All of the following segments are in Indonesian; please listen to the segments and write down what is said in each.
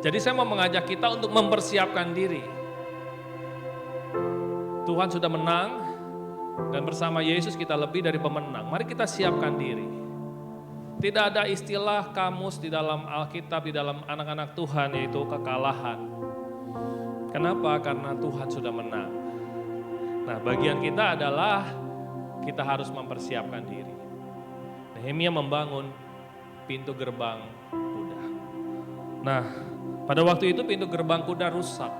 Jadi saya mau mengajak kita untuk mempersiapkan diri. Tuhan sudah menang dan bersama Yesus kita lebih dari pemenang. Mari kita siapkan diri. Tidak ada istilah kamus di dalam Alkitab, di dalam anak-anak Tuhan yaitu kekalahan. Kenapa? Karena Tuhan sudah menang. Nah, bagian kita adalah kita harus mempersiapkan diri. Nehemia membangun pintu gerbang kuda. Nah, pada waktu itu pintu gerbang kuda rusak.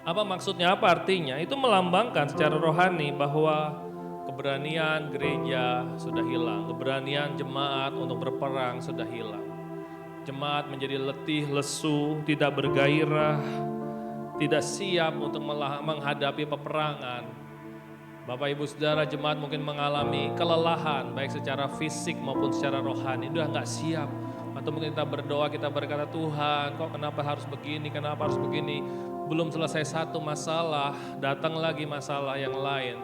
Apa maksudnya, apa artinya? Itu melambangkan secara rohani bahwa keberanian gereja sudah hilang. Keberanian jemaat untuk berperang sudah hilang. Jemaat menjadi letih, lesu, tidak bergairah, tidak siap untuk menghadapi peperangan. Bapak Ibu Saudara, jemaat mungkin mengalami kelelahan baik secara fisik maupun secara rohani. Udah gak siap. Atau mungkin kita berdoa, kita berkata, Tuhan kok kenapa harus begini, kenapa harus begini. Belum selesai satu masalah, datang lagi masalah yang lain.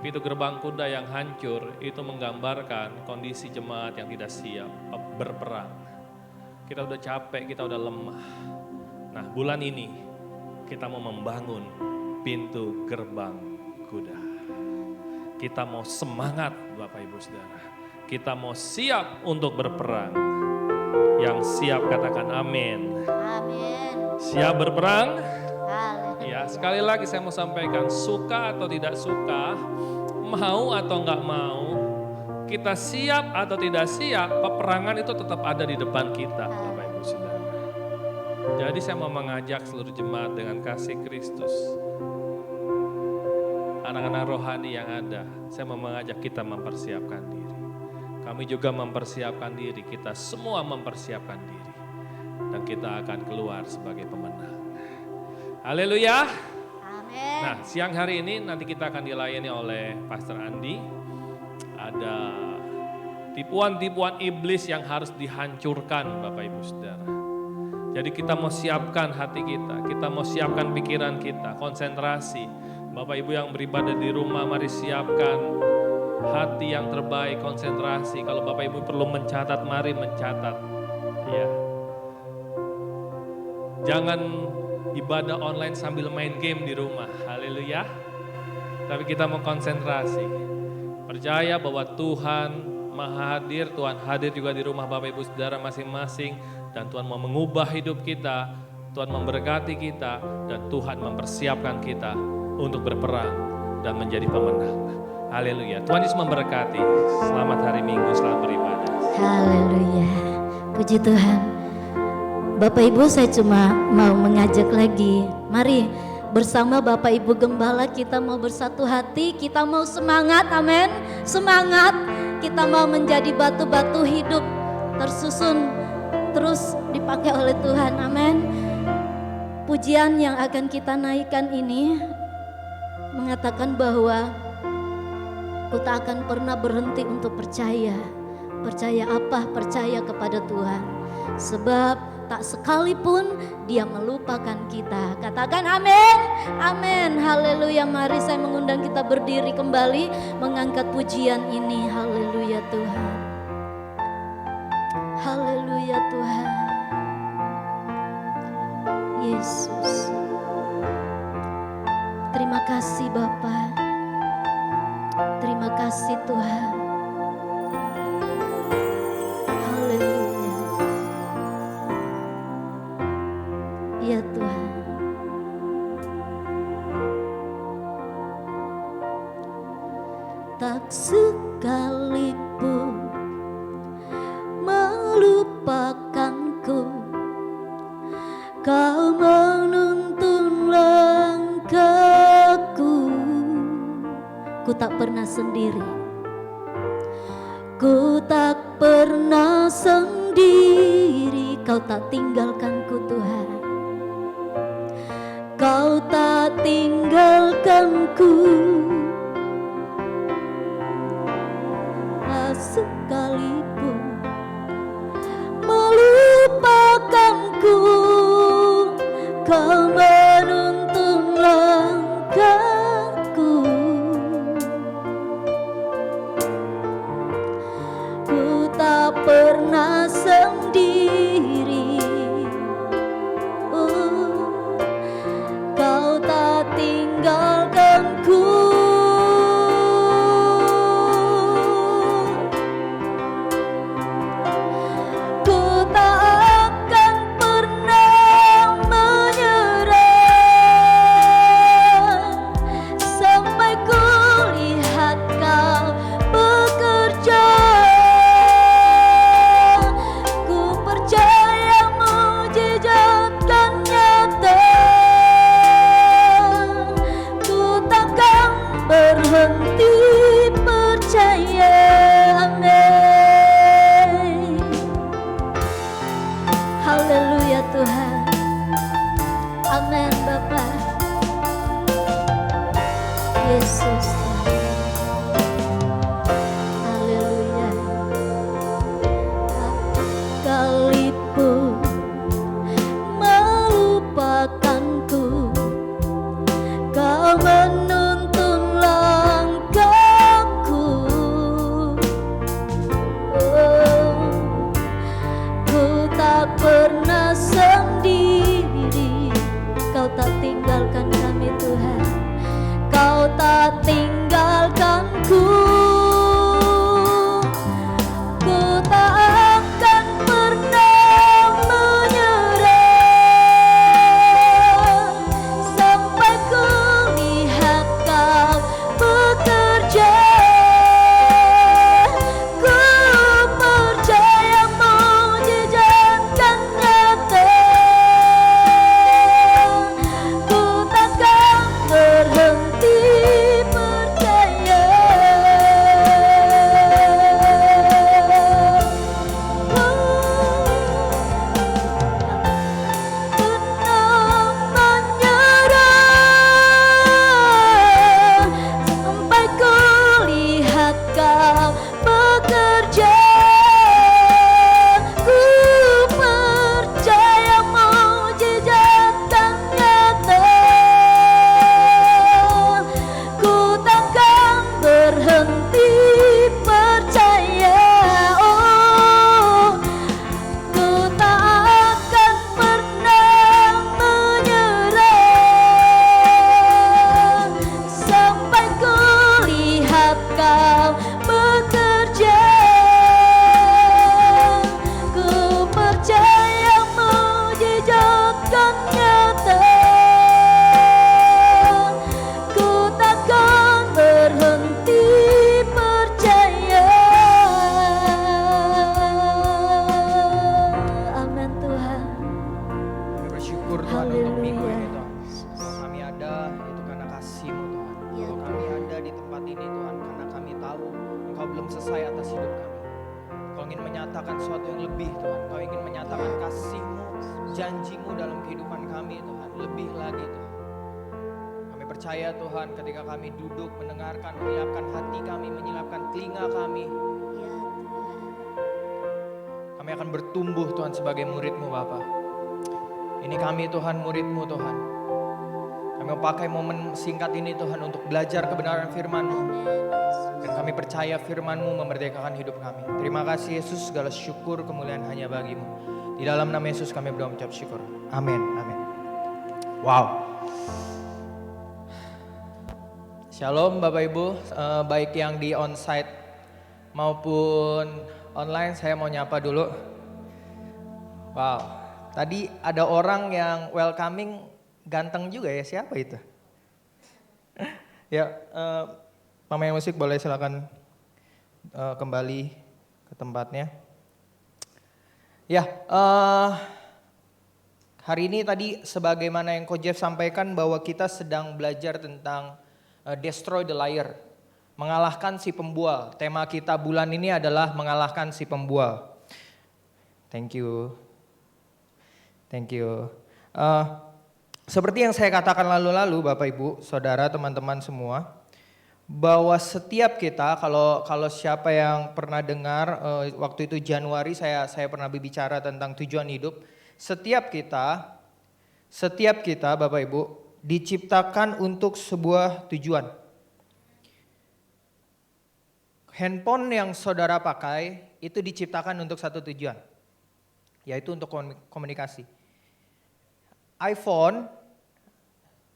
Pintu gerbang kuda yang hancur itu menggambarkan kondisi jemaat yang tidak siap berperang. Kita udah capek, kita udah lemah. Nah, bulan ini kita mau membangun pintu gerbang kuda. Kita mau semangat Bapak Ibu Saudara. Kita mau siap untuk berperang. Yang siap katakan amin. Amin. Siap berperang? Haleluya. Ya, sekali lagi saya mau sampaikan, suka atau tidak suka, mau atau enggak mau, kita siap atau tidak siap, peperangan itu tetap ada di depan kita, Bapak Ibu Saudara. Jadi saya mau mengajak seluruh jemaat dengan kasih Kristus, anak-anak rohani yang ada, saya mau mengajak kita mempersiapkan diri. Kami juga mempersiapkan diri, kita semua mempersiapkan diri. Dan kita akan keluar sebagai pemenang. Haleluya. Amin. Nah, siang hari ini nanti kita akan dilayani oleh Pastor Andi. Ada tipuan-tipuan iblis yang harus dihancurkan Bapak Ibu Saudara. Jadi kita mau siapkan hati kita mau siapkan pikiran kita, konsentrasi. Bapak Ibu yang beribadah di rumah, mari siapkan hati yang terbaik, konsentrasi. Kalau Bapak Ibu perlu mencatat, mari mencatat. Ya. Jangan ibadah online sambil main game di rumah. Haleluya. Tapi kita mau konsentrasi. Percaya bahwa Tuhan Maha hadir, Tuhan hadir juga di rumah Bapak Ibu Saudara masing-masing. Dan Tuhan mau mengubah hidup kita, Tuhan memberkati kita, dan Tuhan mempersiapkan kita untuk berperang dan menjadi pemenang. Haleluya. Tuhan Yesus memberkati. Selamat hari Minggu, selamat beribadah. Haleluya. Puji Tuhan. Bapak Ibu, saya cuma mau mengajak lagi. Mari bersama Bapak Ibu Gembala kita mau bersatu hati, kita mau semangat, amin. Semangat, kita mau menjadi batu-batu hidup tersusun terus dipakai oleh Tuhan, amin. Pujian yang akan kita naikkan ini mengatakan bahwa aku tak akan pernah berhenti untuk percaya. Percaya apa? Percaya kepada Tuhan. Sebab tak sekalipun Dia melupakan kita. Katakan amin. Amin. Haleluya. Mari saya mengundang kita berdiri kembali mengangkat pujian ini. Haleluya Tuhan. Haleluya Tuhan. Yesus. Terima kasih Bapa. Terima kasih Tuhan. Haleluya. Ya Tuhan. Tak sekalipun melupakanku, Kau menuntun langkahku. Ku tak pernah sendiri. Ku tak pernah sendiri. Kau tak tinggalkanku Tuhan. Kau tak tinggalkanku. Tak sekalipun melupakanku. Kau menuntun langkahku. Ku tak pernah sendiri. Haleluya Tuhan. Amin Bapa. Yesus. Haleluya. Sekalipun melupakanku, Kau menuntun langkahku. Oh, ku tak pernah sendiri, Kau tak tinggalkan kami Tuhan. Kau tak tinggalkanku. Ku tak akan pernah menyerah sampai ku lihat Kau bekerja. Ku percaya mukjizat kan nyata. Ku takkan berhenti percaya. Pernah menyerah sampai ku lihat Kau bekerja. Ku percaya mukjizat kan nyata. Ku takkan berhenti percaya. Oh, ku tak akan pernah menyerah sampai ku lihat Kau bekerja. Ku percaya mukjizat kan nyata. Ku takkan berhenti percaya. Amin Tuhan. Kami bersyukur Tuhan untuk minggu Haleluya. ini Tuhan. Bahwa kami ada itu karena kasih-Mu Tuhan. Ya, Bahwa kami ada di tempat ini Tuhan karena kami tahu Engkau belum selesai atas hidup kami. Engkau ingin menyatakan sesuatu yang lebih Tuhan. Engkau ingin menyatakan kasih-Mu, janji-Mu dalam kehidupan kami Tuhan. Lebih lagi Tuhan. Kami percaya Tuhan ketika kami duduk mendengarkan, menyiapkan hati kami, menyiapkan telinga kami. Ya Tuhan. Kami akan bertumbuh Tuhan sebagai murid-Mu Bapa. Ini kami Tuhan, murid-Mu Tuhan. Kami mau pakai momen singkat ini Tuhan untuk belajar kebenaran firman-Mu. Dan kami percaya firman-Mu memerdekakan hidup kami. Terima kasih Yesus, segala syukur kemuliaan hanya bagi-Mu. Di dalam nama Yesus kami berdoa mengucap syukur. Amin, amin. Wow. Shalom Bapak Ibu, baik yang di onsite maupun online, saya mau nyapa dulu. Wow, tadi ada orang yang welcoming ganteng juga ya, siapa itu? Ya, pemain musik boleh silakan kembali ke tempatnya. Ya, hari ini tadi sebagaimana yang Ko Jeff sampaikan bahwa kita sedang belajar tentang destroy the liar, mengalahkan si pembual. Tema kita bulan ini adalah mengalahkan si pembual. Thank you. Thank you. Seperti yang saya katakan lalu-lalu Bapak Ibu, Saudara, teman-teman semua, bahwa setiap kita, kalau siapa yang pernah dengar, waktu itu Januari saya pernah berbicara tentang tujuan hidup. Setiap kita Bapak Ibu diciptakan untuk sebuah tujuan. Handphone yang saudara pakai itu diciptakan untuk satu tujuan, yaitu untuk komunikasi. iPhone,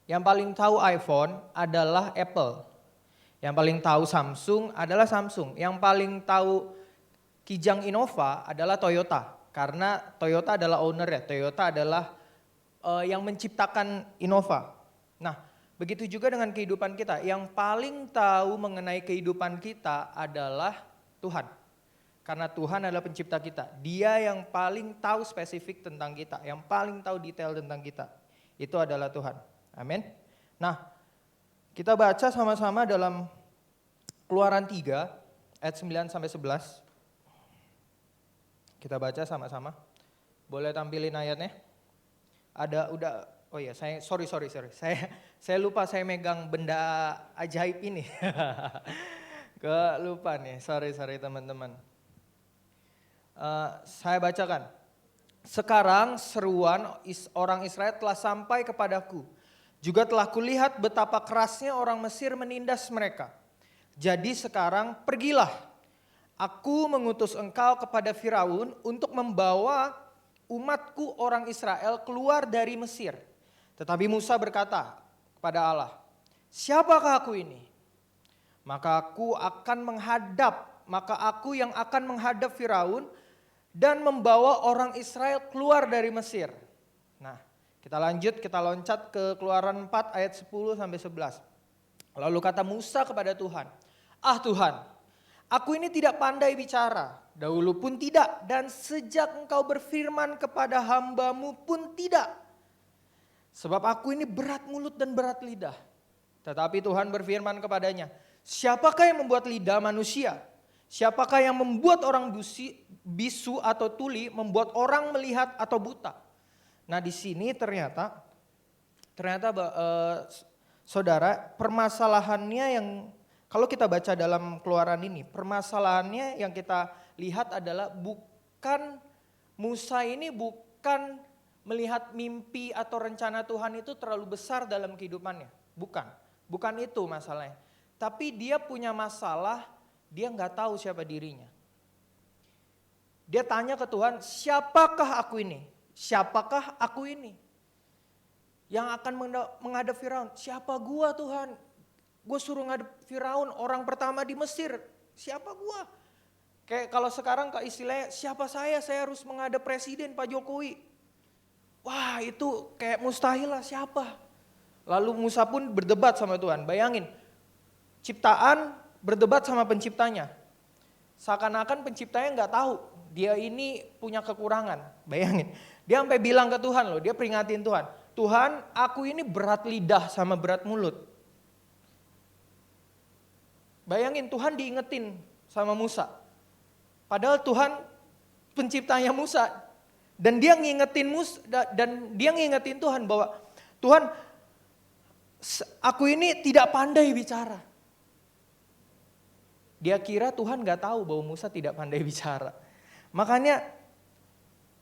yang paling tahu iPhone adalah Apple. Yang paling tahu Samsung adalah Samsung. Yang paling tahu Kijang Innova adalah Toyota. Karena Toyota adalah owner ya, Toyota adalah yang menciptakan Innova. Nah, begitu juga dengan kehidupan kita. Yang paling tahu mengenai kehidupan kita adalah Tuhan. Karena Tuhan adalah pencipta kita. Dia yang paling tahu spesifik tentang kita. Yang paling tahu detail tentang kita. Itu adalah Tuhan. Amin. Nah, kita baca sama-sama dalam Keluaran 3 ayat 9 sampai 11. Kita baca sama-sama. Boleh tampilin ayatnya? Ada udah. Oh ya, sorry. Saya lupa saya megang benda ajaib ini. Kelupa nih. Sorry teman-teman. Saya bacakan. Sekarang seruan orang Israel telah sampai kepadaku. Juga telah kulihat betapa kerasnya orang Mesir menindas mereka. Jadi sekarang pergilah. Aku mengutus engkau kepada Firaun untuk membawa umatku orang Israel keluar dari Mesir. Tetapi Musa berkata kepada Allah, siapakah aku ini? Maka aku yang akan menghadap Firaun dan membawa orang Israel keluar dari Mesir. Nah, kita loncat ke Keluaran 4 ayat 10 sampai 11. Lalu kata Musa kepada Tuhan, Tuhan, aku ini tidak pandai bicara, dahulu pun tidak, dan sejak engkau berfirman kepada hambamu pun tidak. Sebab aku ini berat mulut dan berat lidah. Tetapi Tuhan berfirman kepadanya, siapakah yang membuat lidah manusia? Siapakah yang membuat orang bisu atau tuli, membuat orang melihat atau buta? Nah di sini ternyata saudara, permasalahannya yang kalau kita baca dalam Keluaran ini, permasalahannya yang kita lihat adalah Musa ini bukan melihat mimpi atau rencana Tuhan itu terlalu besar dalam kehidupannya. Bukan itu masalahnya. Tapi dia punya masalah, dia nggak tahu siapa dirinya. Dia tanya ke Tuhan, siapakah aku ini? Siapakah aku ini? Yang akan menghadap Firaun. Siapa gua Tuhan? Gue suruh ngadep Firaun, orang pertama di Mesir. Siapa gua? Kayak kalau sekarang ke istilahnya, siapa saya harus menghadap Presiden Pak Jokowi. Wah itu kayak mustahil lah, siapa? Lalu Musa pun berdebat sama Tuhan. Bayangin, ciptaan berdebat sama penciptanya. Seakan-akan penciptanya nggak tahu dia ini punya kekurangan. Bayangin, dia sampai bilang ke Tuhan loh, dia peringatin Tuhan. Tuhan, aku ini berat lidah sama berat mulut. Bayangin Tuhan diingetin sama Musa. Padahal Tuhan penciptanya Musa. Dan dia ngingetin Tuhan bahwa Tuhan, aku ini tidak pandai bicara. Dia kira Tuhan gak tahu bahwa Musa tidak pandai bicara. Makanya,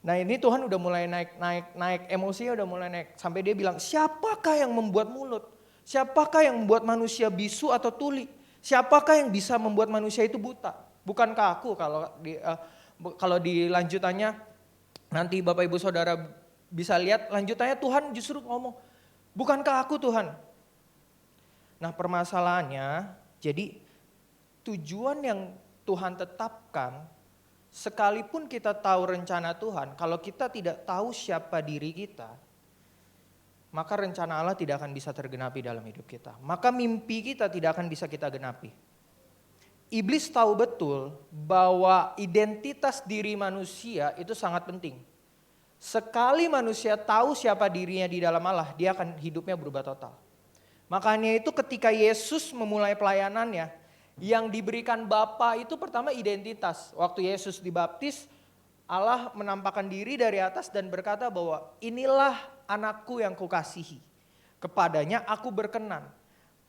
nah ini Tuhan udah mulai naik emosinya udah mulai naik. Sampai dia bilang, siapakah yang membuat mulut? Siapakah yang membuat manusia bisu atau tuli? Siapakah yang bisa membuat manusia itu buta? Bukankah aku? Kalau di lanjutannya, nanti Bapak Ibu Saudara bisa lihat lanjutannya Tuhan justru ngomong, bukankah aku Tuhan? Nah permasalahannya, jadi tujuan yang Tuhan tetapkan, sekalipun kita tahu rencana Tuhan, kalau kita tidak tahu siapa diri kita, maka rencana Allah tidak akan bisa tergenapi dalam hidup kita. Maka mimpi kita tidak akan bisa kita genapi. Iblis tahu betul bahwa identitas diri manusia itu sangat penting. Sekali manusia tahu siapa dirinya di dalam Allah, dia akan hidupnya berubah total. Makanya itu ketika Yesus memulai pelayanannya, yang diberikan Bapa itu pertama identitas. Waktu Yesus dibaptis, Allah menampakkan diri dari atas dan berkata bahwa inilah anakku yang kukasihi. Kepadanya aku berkenan.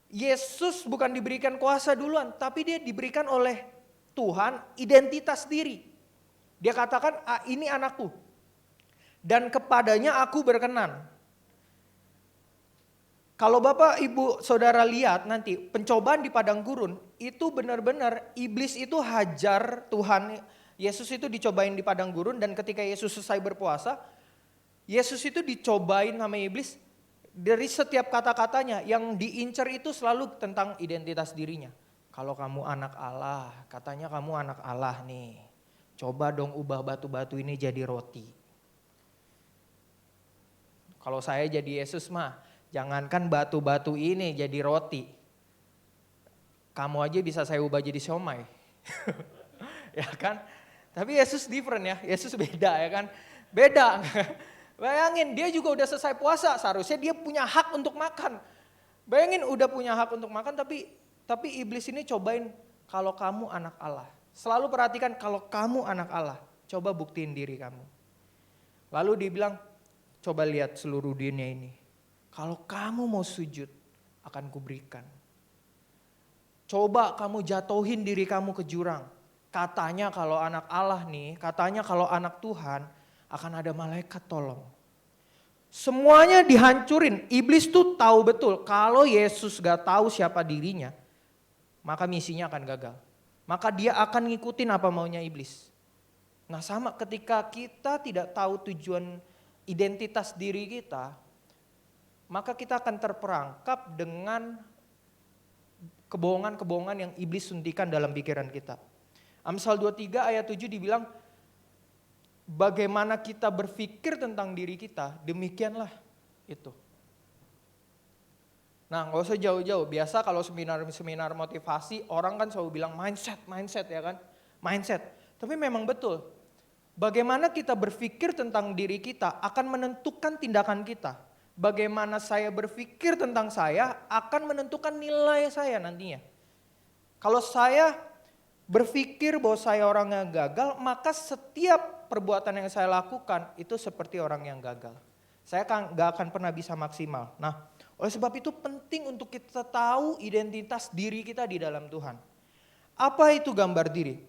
Yesus bukan diberikan kuasa duluan, tapi dia diberikan oleh Tuhan identitas diri. Dia katakan, ini anakku. Dan kepadanya aku berkenan. Kalau Bapak Ibu Saudara lihat nanti pencobaan di padang gurun, itu benar-benar iblis itu hajar Tuhan. Yesus itu dicobain di padang gurun dan ketika Yesus selesai berpuasa, Yesus itu dicobain sama iblis. Dari setiap kata-katanya yang diincar itu selalu tentang identitas dirinya. Kalau kamu anak Allah, katanya kamu anak Allah nih. Coba dong ubah batu-batu ini jadi roti. Kalau saya jadi Yesus mah, jangankan batu-batu ini jadi roti. Kamu aja bisa saya ubah jadi siomay. Ya kan? Tapi Yesus different ya, Yesus beda ya kan? Beda. Bayangin dia juga udah selesai puasa, seharusnya dia punya hak untuk makan. Bayangin udah punya hak untuk makan tapi iblis ini cobain kalau kamu anak Allah. Selalu perhatikan kalau kamu anak Allah, coba buktiin diri kamu. Lalu dibilang, coba lihat seluruh dunia ini. Kalau kamu mau sujud, akan kuberikan. Coba kamu jatuhin diri kamu ke jurang. Katanya kalau anak Allah nih, katanya kalau anak Tuhan, akan ada malaikat tolong. Semuanya dihancurin. Iblis tuh tahu betul kalau Yesus gak tahu siapa dirinya, maka misinya akan gagal. Maka dia akan ngikutin apa maunya iblis. Nah sama ketika kita tidak tahu tujuan identitas diri kita, maka kita akan terperangkap dengan kebohongan-kebohongan yang iblis suntikan dalam pikiran kita. Amsal 23 ayat 7 dibilang, bagaimana kita berpikir tentang diri kita, demikianlah itu. Nah gak usah jauh-jauh, biasa kalau seminar motivasi orang kan selalu bilang mindset ya kan, mindset. Tapi memang betul, bagaimana kita berpikir tentang diri kita akan menentukan tindakan kita. Bagaimana saya berpikir tentang saya akan menentukan nilai saya nantinya. Kalau saya berpikir bahwa saya orang yang gagal, maka setiap perbuatan yang saya lakukan itu seperti orang yang gagal. Saya gak akan pernah bisa maksimal. Nah, oleh sebab itu penting untuk kita tahu identitas diri kita di dalam Tuhan. Apa itu gambar diri?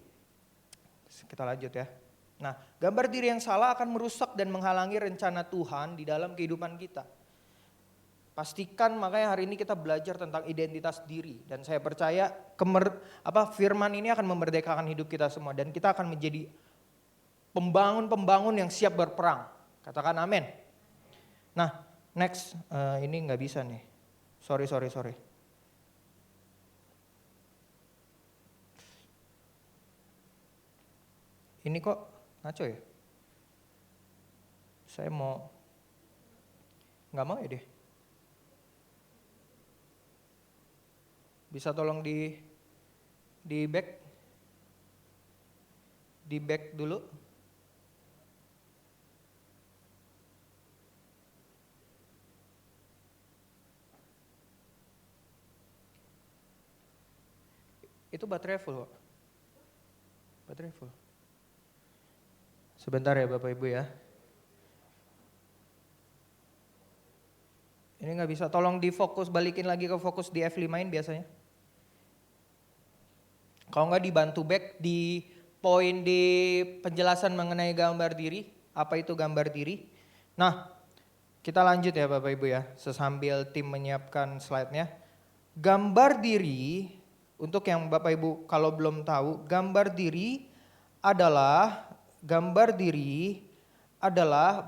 Kita lanjut ya. Nah, gambar diri yang salah akan merusak dan menghalangi rencana Tuhan di dalam kehidupan kita. Pastikan makanya hari ini kita belajar tentang identitas diri. Dan saya percaya firman ini akan memerdekakan hidup kita semua. Dan kita akan menjadi pembangun-pembangun yang siap berperang. Katakan amin. Nah, next, ini nggak bisa nih. Sorry. Ini kok ngaco ya? Saya nggak mau ya deh. Bisa tolong di back dulu. Itu baterai full kok. Baterai full. Sebentar ya Bapak Ibu ya. Ini gak bisa, tolong difokus, balikin lagi ke fokus di F5-in biasanya. Kalau gak dibantu back di poin di penjelasan mengenai gambar diri. Apa itu gambar diri? Nah, kita lanjut ya Bapak Ibu ya. Sesambil tim menyiapkan slide-nya. Gambar diri, untuk yang Bapak Ibu kalau belum tahu, gambar diri adalah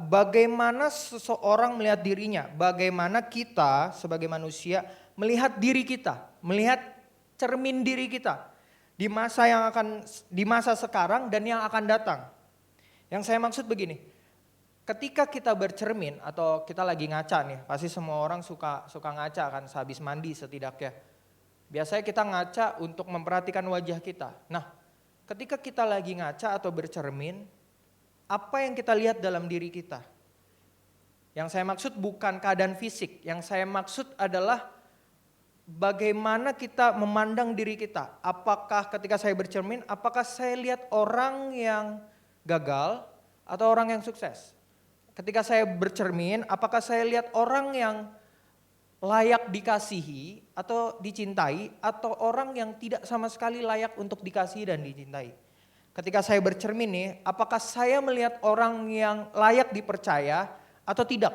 bagaimana seseorang melihat dirinya, bagaimana kita sebagai manusia melihat diri kita, melihat cermin diri kita di masa sekarang dan yang akan datang. Yang saya maksud begini, ketika kita bercermin atau kita lagi ngaca nih, pasti semua orang suka ngaca kan sehabis mandi setidaknya. Biasanya kita ngaca untuk memperhatikan wajah kita. Nah, ketika kita lagi ngaca atau bercermin, apa yang kita lihat dalam diri kita? Yang saya maksud bukan keadaan fisik, yang saya maksud adalah bagaimana kita memandang diri kita. Apakah ketika saya bercermin, apakah saya lihat orang yang gagal atau orang yang sukses? Ketika saya bercermin, apakah saya lihat orang yang layak dikasihi atau dicintai, atau orang yang tidak sama sekali layak untuk dikasihi dan dicintai? Ketika saya bercermin nih, apakah saya melihat orang yang layak dipercaya atau tidak?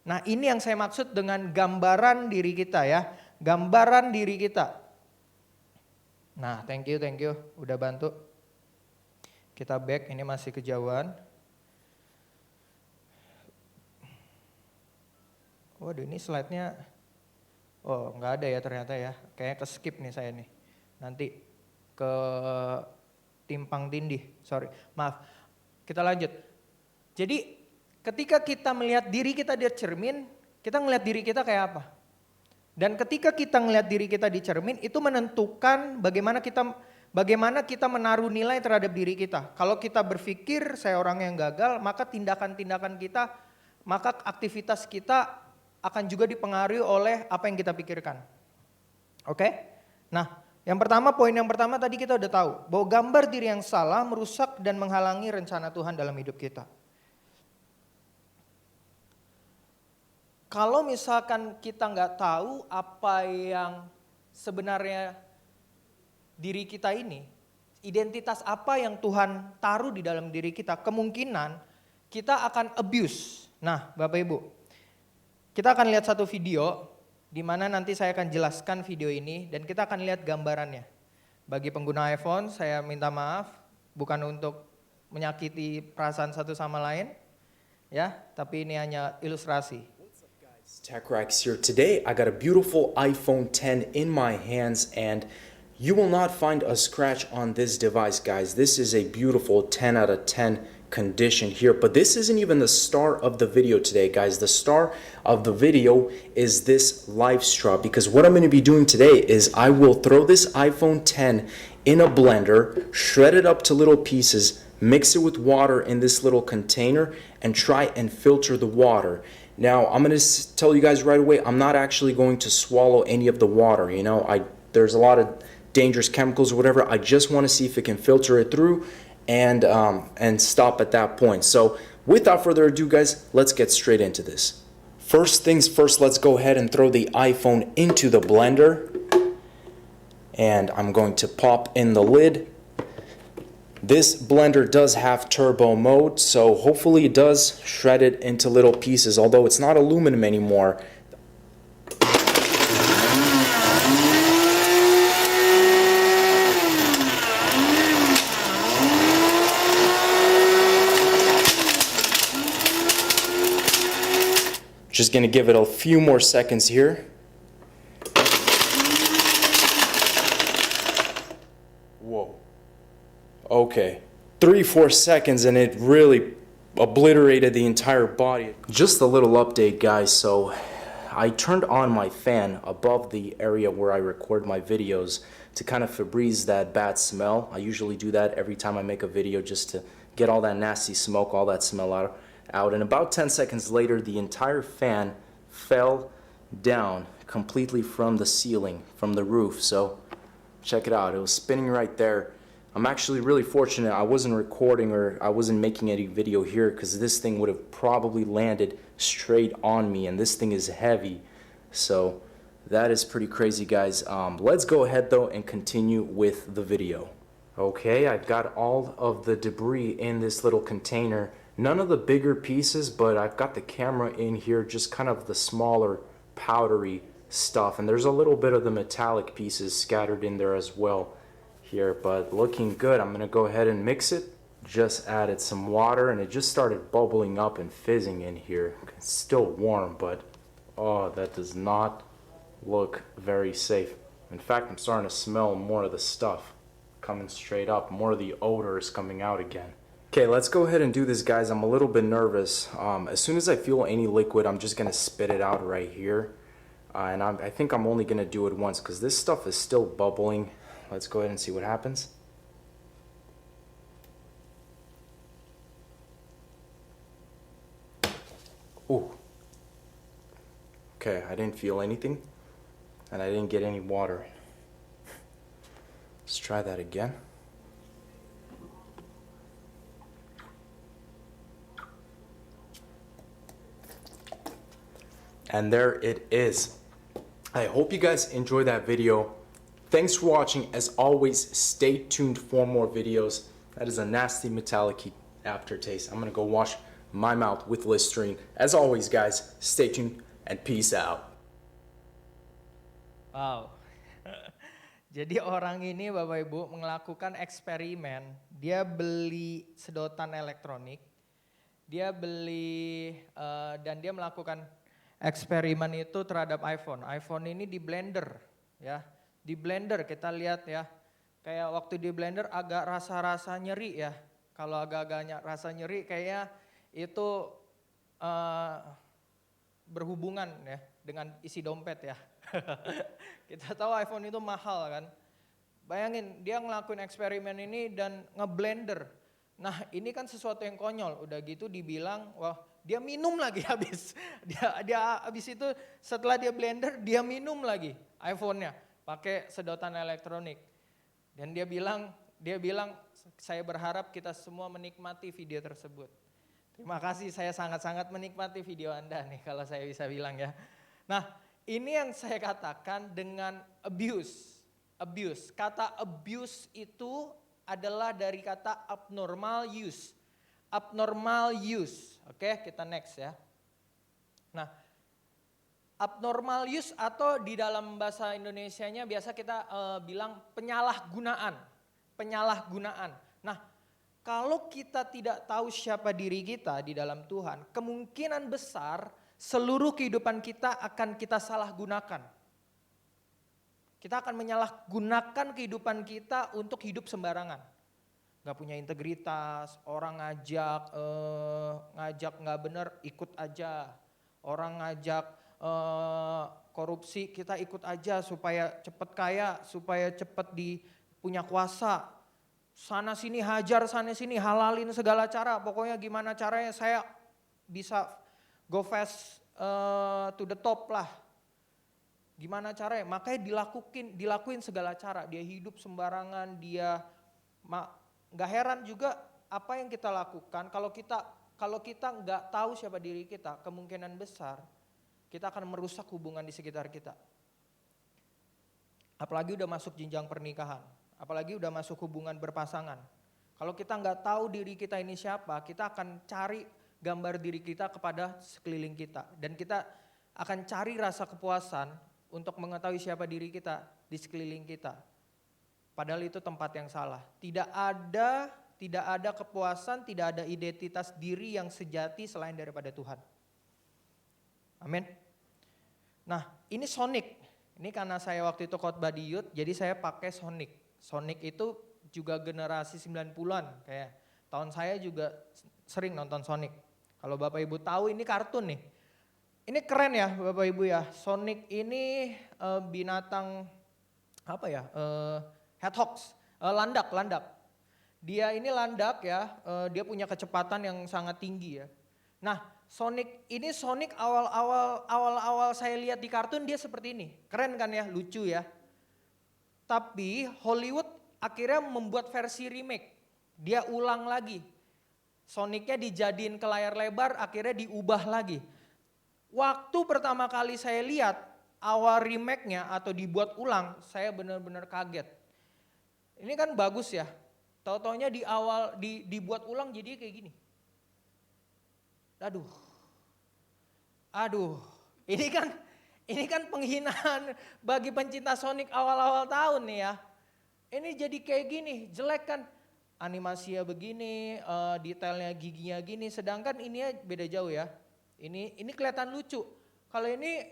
Nah ini yang saya maksud dengan gambaran diri kita ya, gambaran diri kita. Nah thank you, udah bantu. Kita back, ini masih kejauhan. Waduh ini slide-nya, oh nggak ada ya ternyata ya, kayaknya ke skip nih saya nih. Nanti ke timpang tindih, sorry, maaf. Kita lanjut. Jadi ketika kita melihat diri kita di cermin, kita ngelihat diri kita kayak apa? Dan ketika kita ngelihat diri kita di cermin, itu menentukan bagaimana kita menaruh nilai terhadap diri kita. Kalau kita berpikir saya orang yang gagal, maka tindakan-tindakan kita, maka aktivitas kita akan juga dipengaruhi oleh apa yang kita pikirkan. Oke? Nah, poin yang pertama tadi kita udah tahu bahwa gambar diri yang salah merusak dan menghalangi rencana Tuhan dalam hidup kita. Kalau misalkan kita nggak tahu apa yang sebenarnya diri kita ini, identitas apa yang Tuhan taruh di dalam diri kita, kemungkinan kita akan abuse. Nah, Bapak Ibu, kita akan lihat satu video di mana nanti saya akan jelaskan video ini dan kita akan lihat gambarannya. Bagi pengguna iPhone, saya minta maaf, bukan untuk menyakiti perasaan satu sama lain, ya, tapi ini hanya ilustrasi. TechRax here. Today I got a beautiful iPhone 10 in my hands, and you will not find a scratch on this device, guys. This is a beautiful 10 out of 10 condition here, but this isn't even the star of the video today, guys. The star of the video is this live straw, because what I'm going to be doing today is I will throw this iPhone 10 in a blender, shred it up to little pieces, mix it with water in this little container, and try and filter the water. Now, I'm going to tell you guys right away, I'm not actually going to swallow any of the water. You know, there's a lot of dangerous chemicals or whatever. I just want to see if it can filter it through and stop at that point. So without further ado, guys, let's get straight into this. First things first, let's go ahead and throw the iPhone into the blender. And I'm going to pop in the lid. This blender does have turbo mode, so hopefully it does shred it into little pieces, although it's not aluminum anymore. Just gonna give it a few more seconds here. Whoa. Okay. 3-4 seconds and it really obliterated the entire body. Just a little update, guys. So I turned on my fan above the area where I record my videos to kind of Febreze that bad smell. I usually do that every time I make a video just to get all that nasty smoke, all that smell out. And about 10 seconds later, the entire fan fell down completely from the ceiling, from the roof. So check it out, it was spinning right there. I'm actually really fortunate I wasn't recording or I wasn't making any video here, because this thing would have probably landed straight on me, and this thing is heavy. So that is pretty crazy, guys. Let's go ahead though and continue with the video. Okay, I've got all of the debris in this little container. None of the bigger pieces, but I've got the camera in here, just kind of the smaller powdery stuff. And there's a little bit of the metallic pieces scattered in there as well here, but looking good. I'm gonna go ahead and mix it. Just added some water and it just started bubbling up and fizzing in here. It's still warm, but oh, that does not look very safe. In fact, I'm starting to smell more of the stuff coming straight up. More of the odor is coming out again. Okay, let's go ahead and do this, guys. I'm a little bit nervous. As soon as I feel any liquid, I'm just gonna spit it out right here. And I think I'm only gonna do it once because this stuff is still bubbling. Let's go ahead and see what happens. Ooh. Okay, I didn't feel anything, and I didn't get any water. Let's try that again. And there it is. I hope you guys enjoyed that video. Thanks for watching. As always, stay tuned for more videos. That is a nasty metallic aftertaste. I'm gonna go wash my mouth with Listerine. As always, guys, stay tuned and peace out. Wow. Jadi orang ini Bapak Ibu melakukan eksperimen. Dia beli sedotan elektronik. Dia beli dan dia melakukan eksperimen itu terhadap iPhone. iPhone ini di blender, ya. Di blender kita lihat ya. Kayak waktu di blender agak rasa-rasa nyeri ya. Kalau agak-agaknya rasa nyeri kayaknya itu berhubungan ya dengan isi dompet ya. Kita tahu iPhone itu mahal kan. Bayangin dia ngelakuin eksperimen ini dan ngeblender. Nah ini kan sesuatu yang konyol. Udah gitu dibilang wah dia minum lagi habis. Dia habis itu setelah dia blender dia minum lagi iPhone-nya pakai sedotan elektronik. Dan dia bilang saya berharap kita semua menikmati video tersebut. Terima kasih, saya sangat-sangat menikmati video Anda nih kalau saya bisa bilang ya. Nah, ini yang saya katakan dengan abuse. Abuse. Kata abuse itu adalah dari kata abnormal use. Abnormal use. Oke, kita next ya. Nah, abnormal use atau di dalam bahasa Indonesianya biasa kita bilang penyalahgunaan. Penyalahgunaan. Nah, kalau kita tidak tahu siapa diri kita di dalam Tuhan, kemungkinan besar seluruh kehidupan kita akan kita salah gunakan. Kita akan menyalahgunakan kehidupan kita untuk hidup sembarangan. Gak punya integritas, orang ngajak gak bener, ikut aja. Orang ngajak korupsi, kita ikut aja supaya cepet kaya, supaya cepet punya kuasa. Sana sini hajar, sana sini halalin segala cara. Pokoknya gimana caranya saya bisa go fast to the top lah. Gimana caranya? Makanya dilakuin segala cara. Dia hidup sembarangan, dia nggak heran juga apa yang kita lakukan. Kalau kita nggak tahu siapa diri kita, kemungkinan besar kita akan merusak hubungan di sekitar kita. Apalagi udah masuk jenjang pernikahan. Apalagi udah masuk hubungan berpasangan. Kalau kita nggak tahu diri kita ini siapa, kita akan cari gambar diri kita kepada sekeliling kita. Dan kita akan cari rasa kepuasan untuk mengetahui siapa diri kita di sekeliling kita. Padahal itu tempat yang salah. Tidak ada kepuasan, tidak ada identitas diri yang sejati selain daripada Tuhan. Amin. Nah, ini Sonic. Ini karena saya waktu itu khotbah di youth, jadi saya pakai Sonic. Sonic itu juga generasi 90-an kayak tahun saya juga sering nonton Sonic. Kalau Bapak Ibu tahu ini kartun nih. Ini keren ya Bapak Ibu ya. Sonic ini binatang apa ya? Hedgehogs, landak. Dia ini landak ya, dia punya kecepatan yang sangat tinggi ya. Nah, Sonic awal-awal saya lihat di kartun dia seperti ini. Keren kan ya, lucu ya. Tapi Hollywood akhirnya membuat versi remake. Dia ulang lagi. Sonicnya dijadiin ke layar lebar, akhirnya diubah lagi. Waktu pertama kali saya lihat awal remake-nya atau dibuat ulang, saya benar-benar kaget. Ini kan bagus ya. Tahu-taunya di awal dibuat ulang jadi kayak gini. Aduh. Ini kan penghinaan bagi pencinta Sonic awal-awal tahun nih ya. Ini jadi kayak gini, jelek kan. Animasinya begini, detailnya giginya gini, sedangkan ini beda jauh ya. Ini kelihatan lucu. Kalau ini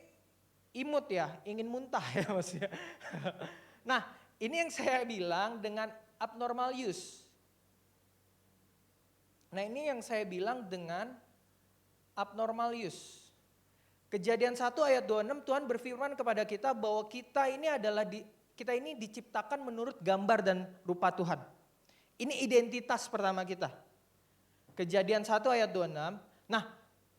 imut ya, ingin muntah ya maksudnya. Nah, ini yang saya bilang dengan abnormal use. Nah, ini yang saya bilang dengan abnormal use. Kejadian 1 ayat 26 Tuhan berfirman kepada kita bahwa kita ini diciptakan menurut gambar dan rupa Tuhan. Ini identitas pertama kita. Kejadian 1 ayat 26. Nah,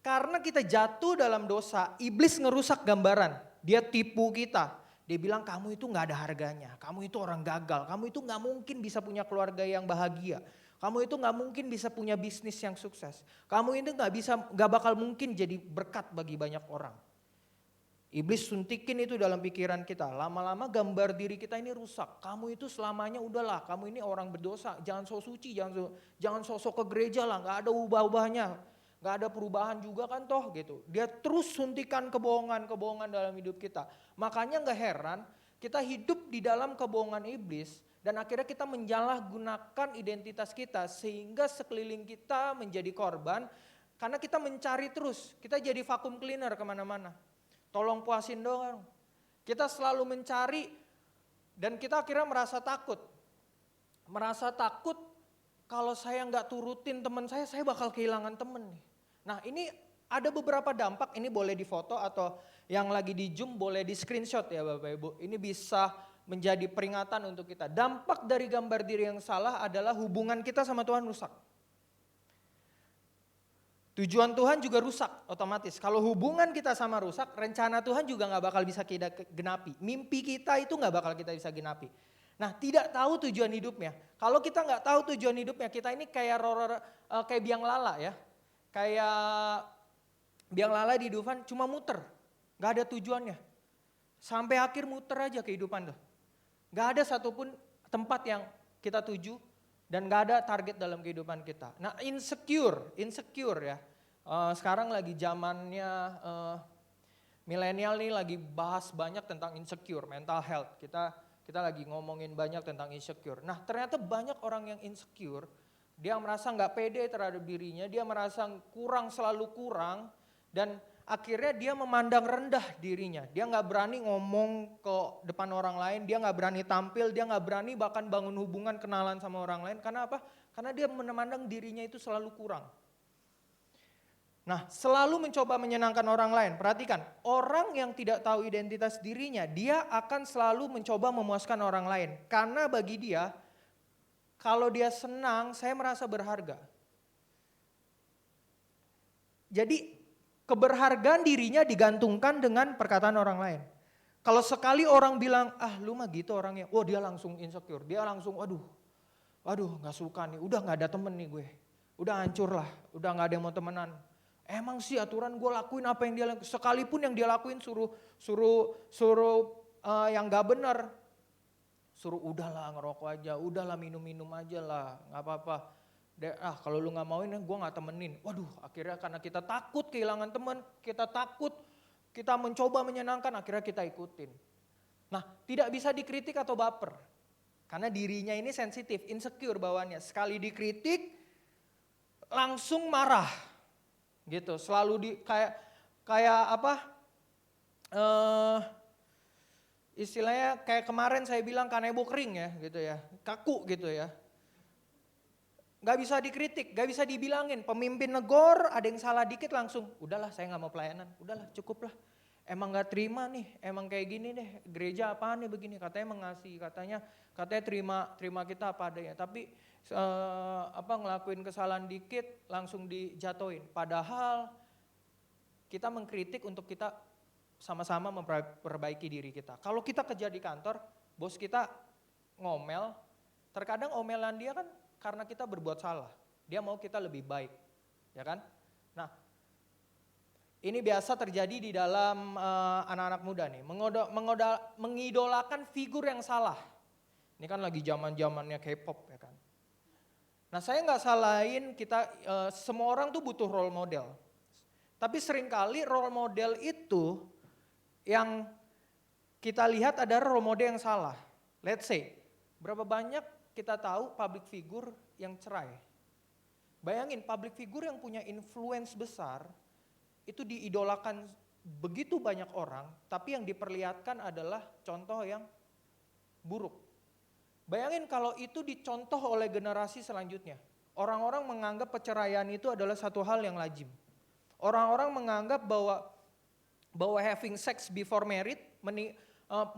karena kita jatuh dalam dosa, iblis ngerusak gambaran. Dia tipu kita. Dia bilang kamu itu gak ada harganya, kamu itu orang gagal, kamu itu gak mungkin bisa punya keluarga yang bahagia. Kamu itu gak mungkin bisa punya bisnis yang sukses. Kamu itu gak bakal mungkin jadi berkat bagi banyak orang. Iblis suntikin itu dalam pikiran kita. Lama-lama gambar diri kita ini rusak. Kamu itu selamanya udahlah, kamu ini orang berdosa. Jangan sok suci, jangan sok ke gereja lah. Gak ada ubah-ubahnya. Gak ada perubahan juga kan toh gitu. Dia terus suntikan kebohongan dalam hidup kita. Makanya gak heran kita hidup di dalam kebohongan iblis. Dan akhirnya kita menjalahgunakan identitas kita sehingga sekeliling kita menjadi korban. Karena kita mencari terus, kita jadi vacuum cleaner kemana-mana. Tolong puasin dong. Kita selalu mencari dan kita akhirnya merasa takut. Merasa takut kalau saya nggak turutin teman saya bakal kehilangan teman nih. Nah ini ada beberapa dampak, ini boleh difoto atau yang lagi di zoom boleh di screenshot ya Bapak Ibu. Ini bisa menjadi peringatan untuk kita. Dampak dari gambar diri yang salah adalah hubungan kita sama Tuhan rusak. Tujuan Tuhan juga rusak otomatis. Kalau hubungan kita sama rusak, rencana Tuhan juga gak bakal bisa kita genapi. Mimpi kita itu gak bakal kita bisa genapi. Nah tidak tahu tujuan hidupnya. Kalau kita gak tahu tujuan hidupnya, kita ini kayak biang lala ya. kayak biang lala di Dufan cuma muter, nggak ada tujuannya. Sampai akhir muter aja kehidupan tuh. Nggak ada satupun tempat yang kita tuju dan nggak ada target dalam kehidupan kita. Nah insecure ya. Sekarang lagi zamannya milenial nih lagi bahas banyak tentang insecure, mental health. Kita lagi ngomongin banyak tentang insecure. Nah ternyata banyak orang yang insecure, dia merasa nggak pede terhadap dirinya, dia merasa selalu kurang, dan akhirnya dia memandang rendah dirinya. Dia nggak berani ngomong ke depan orang lain, dia nggak berani tampil, dia nggak berani bahkan bangun hubungan kenalan sama orang lain. Karena apa? Karena dia memandang dirinya itu selalu kurang. Nah, selalu mencoba menyenangkan orang lain. Perhatikan, orang yang tidak tahu identitas dirinya, dia akan selalu mencoba memuaskan orang lain. Karena bagi dia, kalau dia senang, saya merasa berharga. Jadi, keberhargaan dirinya digantungkan dengan perkataan orang lain. Kalau sekali orang bilang, lu mah gitu orangnya, dia langsung insecure. Dia langsung, waduh gak suka nih, udah gak ada temen nih gue. Udah hancur lah, udah gak ada yang mau temenan. Emang sih aturan gue lakuin apa yang dia lakuin. Sekalipun yang dia lakuin suruh yang gak benar. Suruh udahlah ngerokok aja, udahlah minum-minum aja lah, gak apa-apa. Kalau lu gak mauin gue gak temenin. Waduh akhirnya karena kita takut kehilangan teman, kita takut kita mencoba menyenangkan, akhirnya kita ikutin. Nah tidak bisa dikritik atau baper. Karena dirinya ini sensitif, insecure bawaannya. Sekali dikritik langsung marah. Gitu, selalu kayak apa? Istilahnya kayak kemarin saya bilang kanebo kering ya, gitu ya. Kaku gitu ya. Gak bisa dikritik, gak bisa dibilangin. Pemimpin negor ada yang salah dikit langsung, udahlah saya gak mau pelayanan, udahlah cukup lah. Emang gak terima nih, emang kayak gini deh, gereja apaan nih begini, katanya mengasihi, katanya terima kita apa adanya. Tapi ngelakuin kesalahan dikit langsung dijatuhin. Padahal kita mengkritik untuk kita sama-sama memperbaiki diri kita. Kalau kita kerja di kantor, bos kita ngomel, terkadang omelan dia kan karena kita berbuat salah. Dia mau kita lebih baik, ya kan? Nah, ini biasa terjadi di dalam anak-anak muda nih, mengidolakan figur yang salah. Ini kan lagi zaman-zamannya K-pop ya kan. Nah saya nggak salahin kita, semua orang tuh butuh role model. Tapi seringkali role model itu yang kita lihat ada role model yang salah. Let's say, berapa banyak kita tahu public figure yang cerai. Bayangin public figure yang punya influence besar, itu diidolakan begitu banyak orang, tapi yang diperlihatkan adalah contoh yang buruk. Bayangin kalau itu dicontoh oleh generasi selanjutnya. Orang-orang menganggap perceraian itu adalah satu hal yang lazim. Orang-orang menganggap bahwa having sex before married,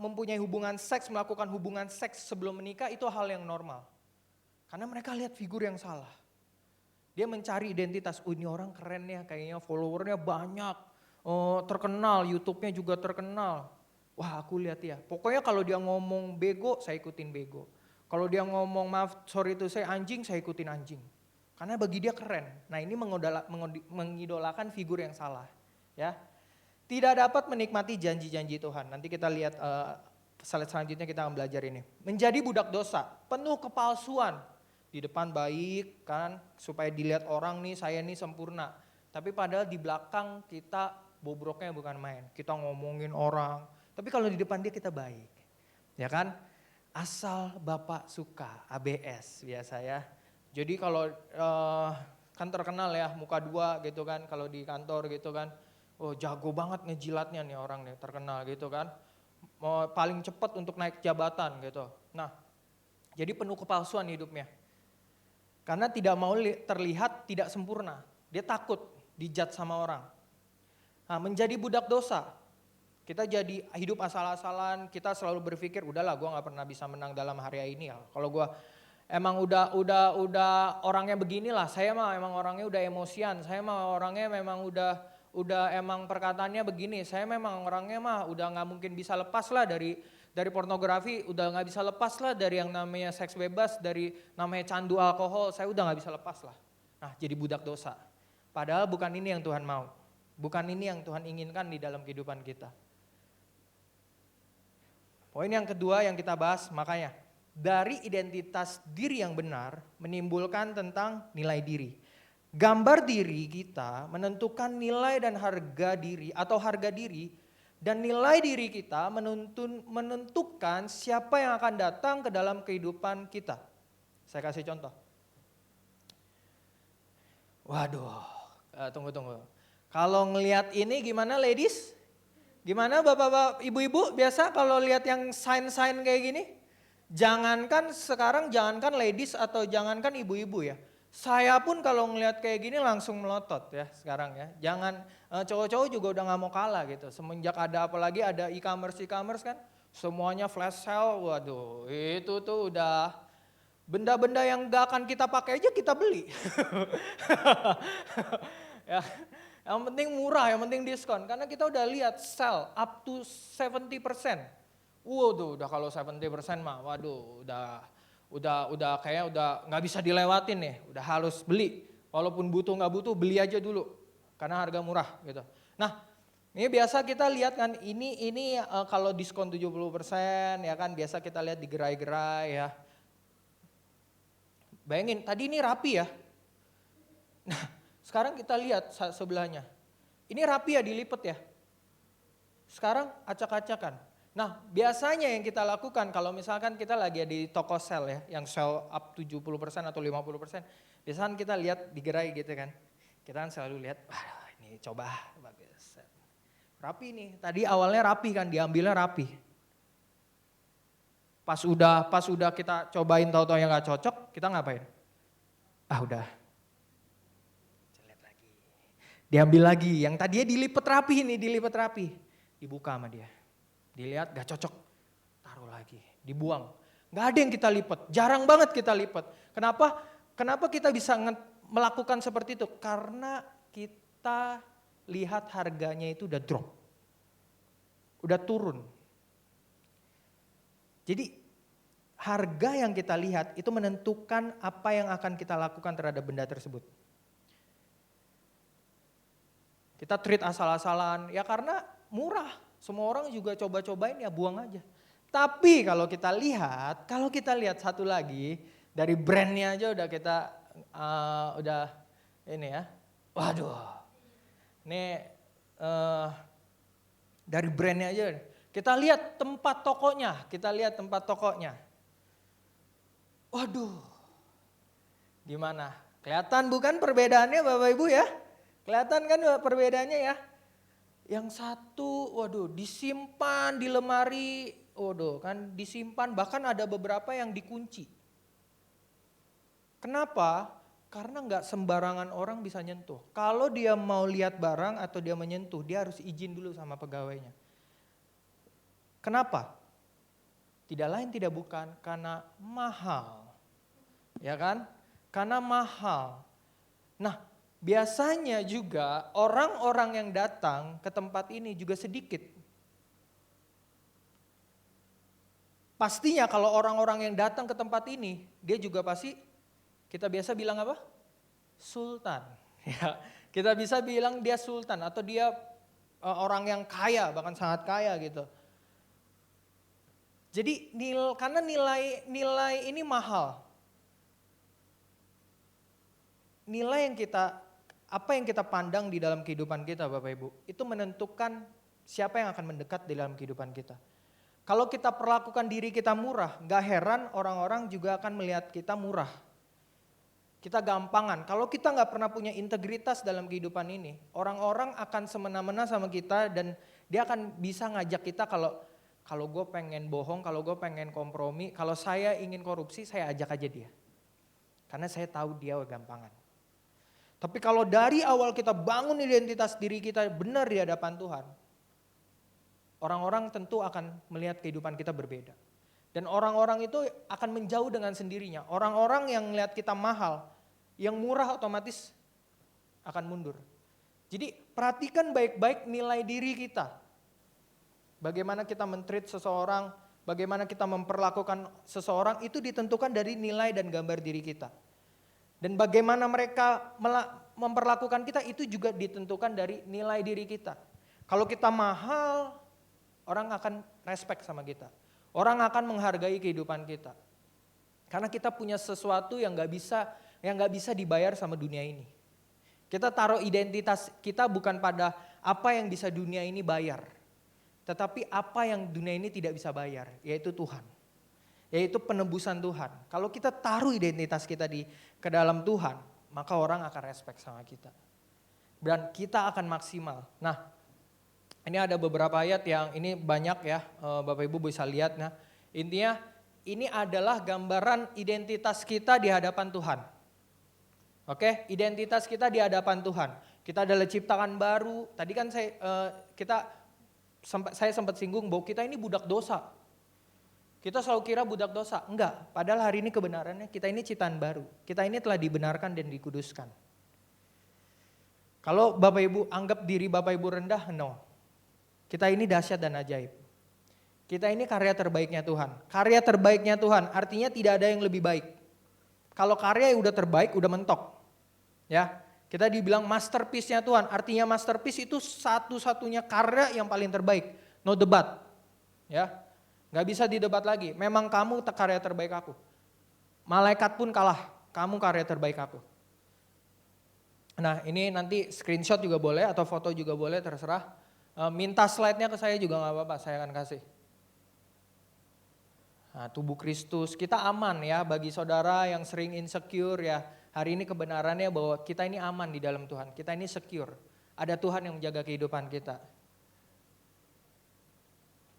mempunyai hubungan seks, melakukan hubungan seks sebelum menikah itu hal yang normal. Karena mereka lihat figur yang salah. Dia mencari identitas, ini orang keren ya, kayaknya followernya banyak, terkenal, YouTube-nya juga terkenal. Wah aku lihat ya, pokoknya kalau dia ngomong bego, saya ikutin bego. Kalau dia ngomong maaf, sorry itu saya anjing, saya ikutin anjing. Karena bagi dia keren. Nah ini mengidolakan figur yang salah. Ya, tidak dapat menikmati janji-janji Tuhan. Nanti kita lihat slide selanjutnya kita akan belajar ini. Menjadi budak dosa, penuh kepalsuan. Di depan baik kan, supaya dilihat orang nih, saya nih sempurna. Tapi padahal di belakang kita bobroknya bukan main. Kita ngomongin orang, tapi kalau di depan dia kita baik. Ya kan? Asal Bapak suka, ABS biasa ya. Jadi kalau kan terkenal ya muka dua gitu kan, kalau di kantor gitu kan. Oh jago banget ngejilatnya nih orang nih, terkenal gitu kan. Paling cepat untuk naik jabatan gitu. Nah, jadi penuh kepalsuan hidupnya. Karena tidak mau terlihat tidak sempurna. Dia takut dijudge sama orang. Nah, menjadi budak dosa. Kita jadi hidup asal-asalan, kita selalu berpikir udahlah gue gak pernah bisa menang dalam hari ini ya. Kalau gue emang udah orangnya beginilah, saya mah emang orangnya udah emosian, saya mah orangnya memang udah emang perkataannya begini, saya memang orangnya mah udah gak mungkin bisa lepas lah dari pornografi, udah gak bisa lepas lah dari yang namanya seks bebas, dari namanya candu alkohol, saya udah gak bisa lepas lah. Nah jadi budak dosa. Padahal bukan ini yang Tuhan mau. Bukan ini yang Tuhan inginkan di dalam kehidupan kita. Poin yang kedua yang kita bahas, makanya dari identitas diri yang benar menimbulkan tentang nilai diri. Gambar diri kita menentukan nilai dan harga diri atau harga diri, dan nilai diri kita menentukan siapa yang akan datang ke dalam kehidupan kita. Saya kasih contoh. Waduh, tunggu. Kalau ngelihat ini gimana ladies? Gimana bapak-bapak, ibu-ibu biasa kalau lihat yang sign-sign kayak gini? Jangankan ladies atau jangankan ibu-ibu ya. Saya pun kalau ngelihat kayak gini langsung melotot ya sekarang ya. Jangan cowok-cowok juga udah nggak mau kalah gitu. Semenjak ada apalagi ada e-commerce kan, semuanya flash sale. Waduh, itu tuh udah benda-benda yang gak akan kita pakai aja kita beli. Ya, yang penting murah, yang penting diskon. Karena kita udah lihat sell up to 70%. Waduh, udah kalau 70% mah, waduh, udah kayaknya udah nggak bisa dilewatin nih, udah harus beli. Walaupun butuh nggak butuh, beli aja dulu, karena harga murah gitu. Nah, ini biasa kita lihat kan, ini kalau diskon 70% ya kan, biasa kita lihat di gerai-gerai ya. Bayangin, tadi ini rapi ya. Nah, sekarang kita lihat sebelahnya. Ini rapi ya, dilipet ya. Sekarang acak-acakan. Nah, biasanya yang kita lakukan kalau misalkan kita lagi di toko sale ya, yang sale up 70% atau 50%, biasanya kita lihat di gerai gitu kan. Kita kan selalu lihat, wah ini coba bagus. Rapi nih, tadi awalnya rapi kan, diambilnya rapi. Pas udah kita cobain tahu-tahu yang gak cocok, kita ngapain? Udah. Lihat lagi. Diambil lagi, yang tadinya dilipet rapi. Dibuka sama dia. Dilihat gak cocok, taruh lagi, dibuang. Gak ada yang kita lipat, jarang banget kita lipat. Kenapa kita bisa melakukan seperti itu? Karena kita lihat harganya itu udah drop. Udah turun. Jadi harga yang kita lihat itu menentukan apa yang akan kita lakukan terhadap benda tersebut. Kita treat asal-asalan, ya karena murah. Semua orang juga coba-cobain ya buang aja. Tapi kalau kita lihat satu lagi, dari brandnya aja udah kita, ini ya. Waduh, ini dari brandnya aja. Kita lihat tempat tokonya. Waduh, gimana? Kelihatan bukan perbedaannya Bapak Ibu ya? Kelihatan kan perbedaannya ya? Yang satu, waduh, disimpan di lemari, waduh, kan disimpan, bahkan ada beberapa yang dikunci. Kenapa? Karena nggak sembarangan orang bisa nyentuh. Kalau dia mau lihat barang atau dia menyentuh, dia harus izin dulu sama pegawainya. Kenapa? Tidak lain tidak bukan karena mahal. Ya kan? Karena mahal. Nah, biasanya juga orang-orang yang datang ke tempat ini juga sedikit. Pastinya kalau orang-orang yang datang ke tempat ini, dia juga pasti, kita biasa bilang apa? Sultan. Ya, kita bisa bilang dia sultan atau dia orang yang kaya, bahkan sangat kaya gitu. Jadi karena nilai ini mahal. Nilai apa yang kita pandang di dalam kehidupan kita Bapak Ibu, itu menentukan siapa yang akan mendekat di dalam kehidupan kita. Kalau kita perlakukan diri kita murah, gak heran orang-orang juga akan melihat kita murah. Kita gampangan, kalau kita gak pernah punya integritas dalam kehidupan ini, orang-orang akan semena-mena sama kita dan dia akan bisa ngajak kita kalau gue pengen bohong, kalau gue pengen kompromi, kalau saya ingin korupsi, saya ajak aja dia. Karena saya tahu dia gampangan. Tapi kalau dari awal kita bangun identitas diri kita benar di hadapan Tuhan, orang-orang tentu akan melihat kehidupan kita berbeda. Dan orang-orang itu akan menjauh dengan sendirinya. Orang-orang yang melihat kita mahal, yang murah otomatis akan mundur. Jadi perhatikan baik-baik nilai diri kita. Bagaimana kita men-treat seseorang, bagaimana kita memperlakukan seseorang, itu ditentukan dari nilai dan gambar diri kita. Dan bagaimana mereka memperlakukan kita itu juga ditentukan dari nilai diri kita. Kalau kita mahal, orang akan respect sama kita. Orang akan menghargai kehidupan kita. Karena kita punya sesuatu yang nggak bisa dibayar sama dunia ini. Kita taruh identitas kita bukan pada apa yang bisa dunia ini bayar. Tetapi apa yang dunia ini tidak bisa bayar, yaitu Tuhan. Yaitu penebusan Tuhan. Kalau kita taruh identitas kita ke dalam Tuhan, maka orang akan respect sama kita. Dan kita akan maksimal. Nah, ini ada beberapa ayat yang ini banyak ya, Bapak Ibu bisa lihat. Nah, intinya ini adalah gambaran identitas kita di hadapan Tuhan. Oke, identitas kita di hadapan Tuhan. Kita adalah ciptaan baru. Tadi kan saya sempat singgung bahwa kita ini budak dosa. Kita selalu kira budak dosa. Enggak, padahal hari ini kebenarannya kita ini ciptaan baru. Kita ini telah dibenarkan dan dikuduskan. Kalau Bapak Ibu anggap diri Bapak Ibu rendah, no. Kita ini dahsyat dan ajaib. Kita ini karya terbaiknya Tuhan. Karya terbaiknya Tuhan artinya tidak ada yang lebih baik. Kalau karya yang udah terbaik, udah mentok. Ya, kita dibilang masterpiece-nya Tuhan. Artinya masterpiece itu satu-satunya karya yang paling terbaik. No debat. Ya, gak bisa didebat lagi. Memang kamu karya terbaik aku. Malaikat pun kalah. Kamu karya terbaik aku. Nah, ini nanti screenshot juga boleh atau foto juga boleh, terserah. Minta slide-nya ke saya juga gak apa-apa, saya akan kasih. Nah, tubuh Kristus, kita aman ya bagi saudara yang sering insecure ya. Hari ini kebenarannya bahwa kita ini aman di dalam Tuhan, kita ini secure. Ada Tuhan yang menjaga kehidupan kita.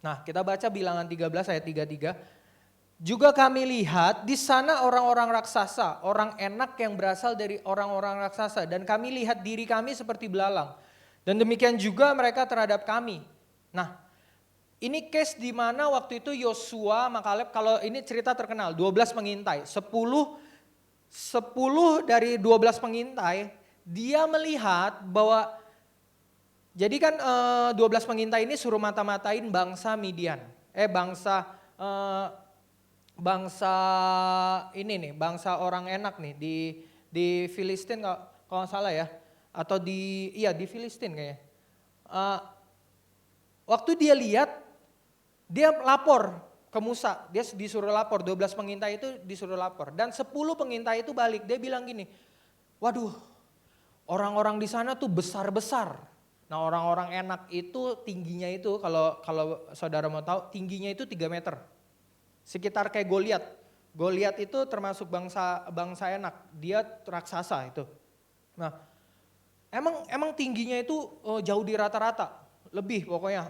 Nah, kita baca Bilangan 13 ayat 33. Juga kami lihat di sana orang-orang raksasa, orang enak yang berasal dari orang-orang raksasa. Dan kami lihat diri kami seperti belalang. Dan demikian juga mereka terhadap kami. Nah, ini case di mana waktu itu Yosua sama Kaleb, kalau ini cerita terkenal, 12 pengintai, 10 dari 12 pengintai, dia melihat bahwa, jadi kan 12 pengintai ini suruh mata-matain bangsa Midian, bangsa orang enak nih di Filistin kalau nggak salah ya, atau di Filistin kayaknya. Waktu dia lihat, dia lapor ke Musa, dia disuruh lapor, 12 pengintai itu disuruh lapor. Dan 10 pengintai itu balik, dia bilang gini, waduh orang-orang di sana tuh besar-besar. Nah orang-orang enak itu tingginya itu, kalau saudara mau tahu, tingginya itu 3 meter. Sekitar kayak Goliat. Goliat itu termasuk bangsa enak, dia raksasa itu. Nah emang tingginya itu jauh di rata-rata, lebih pokoknya.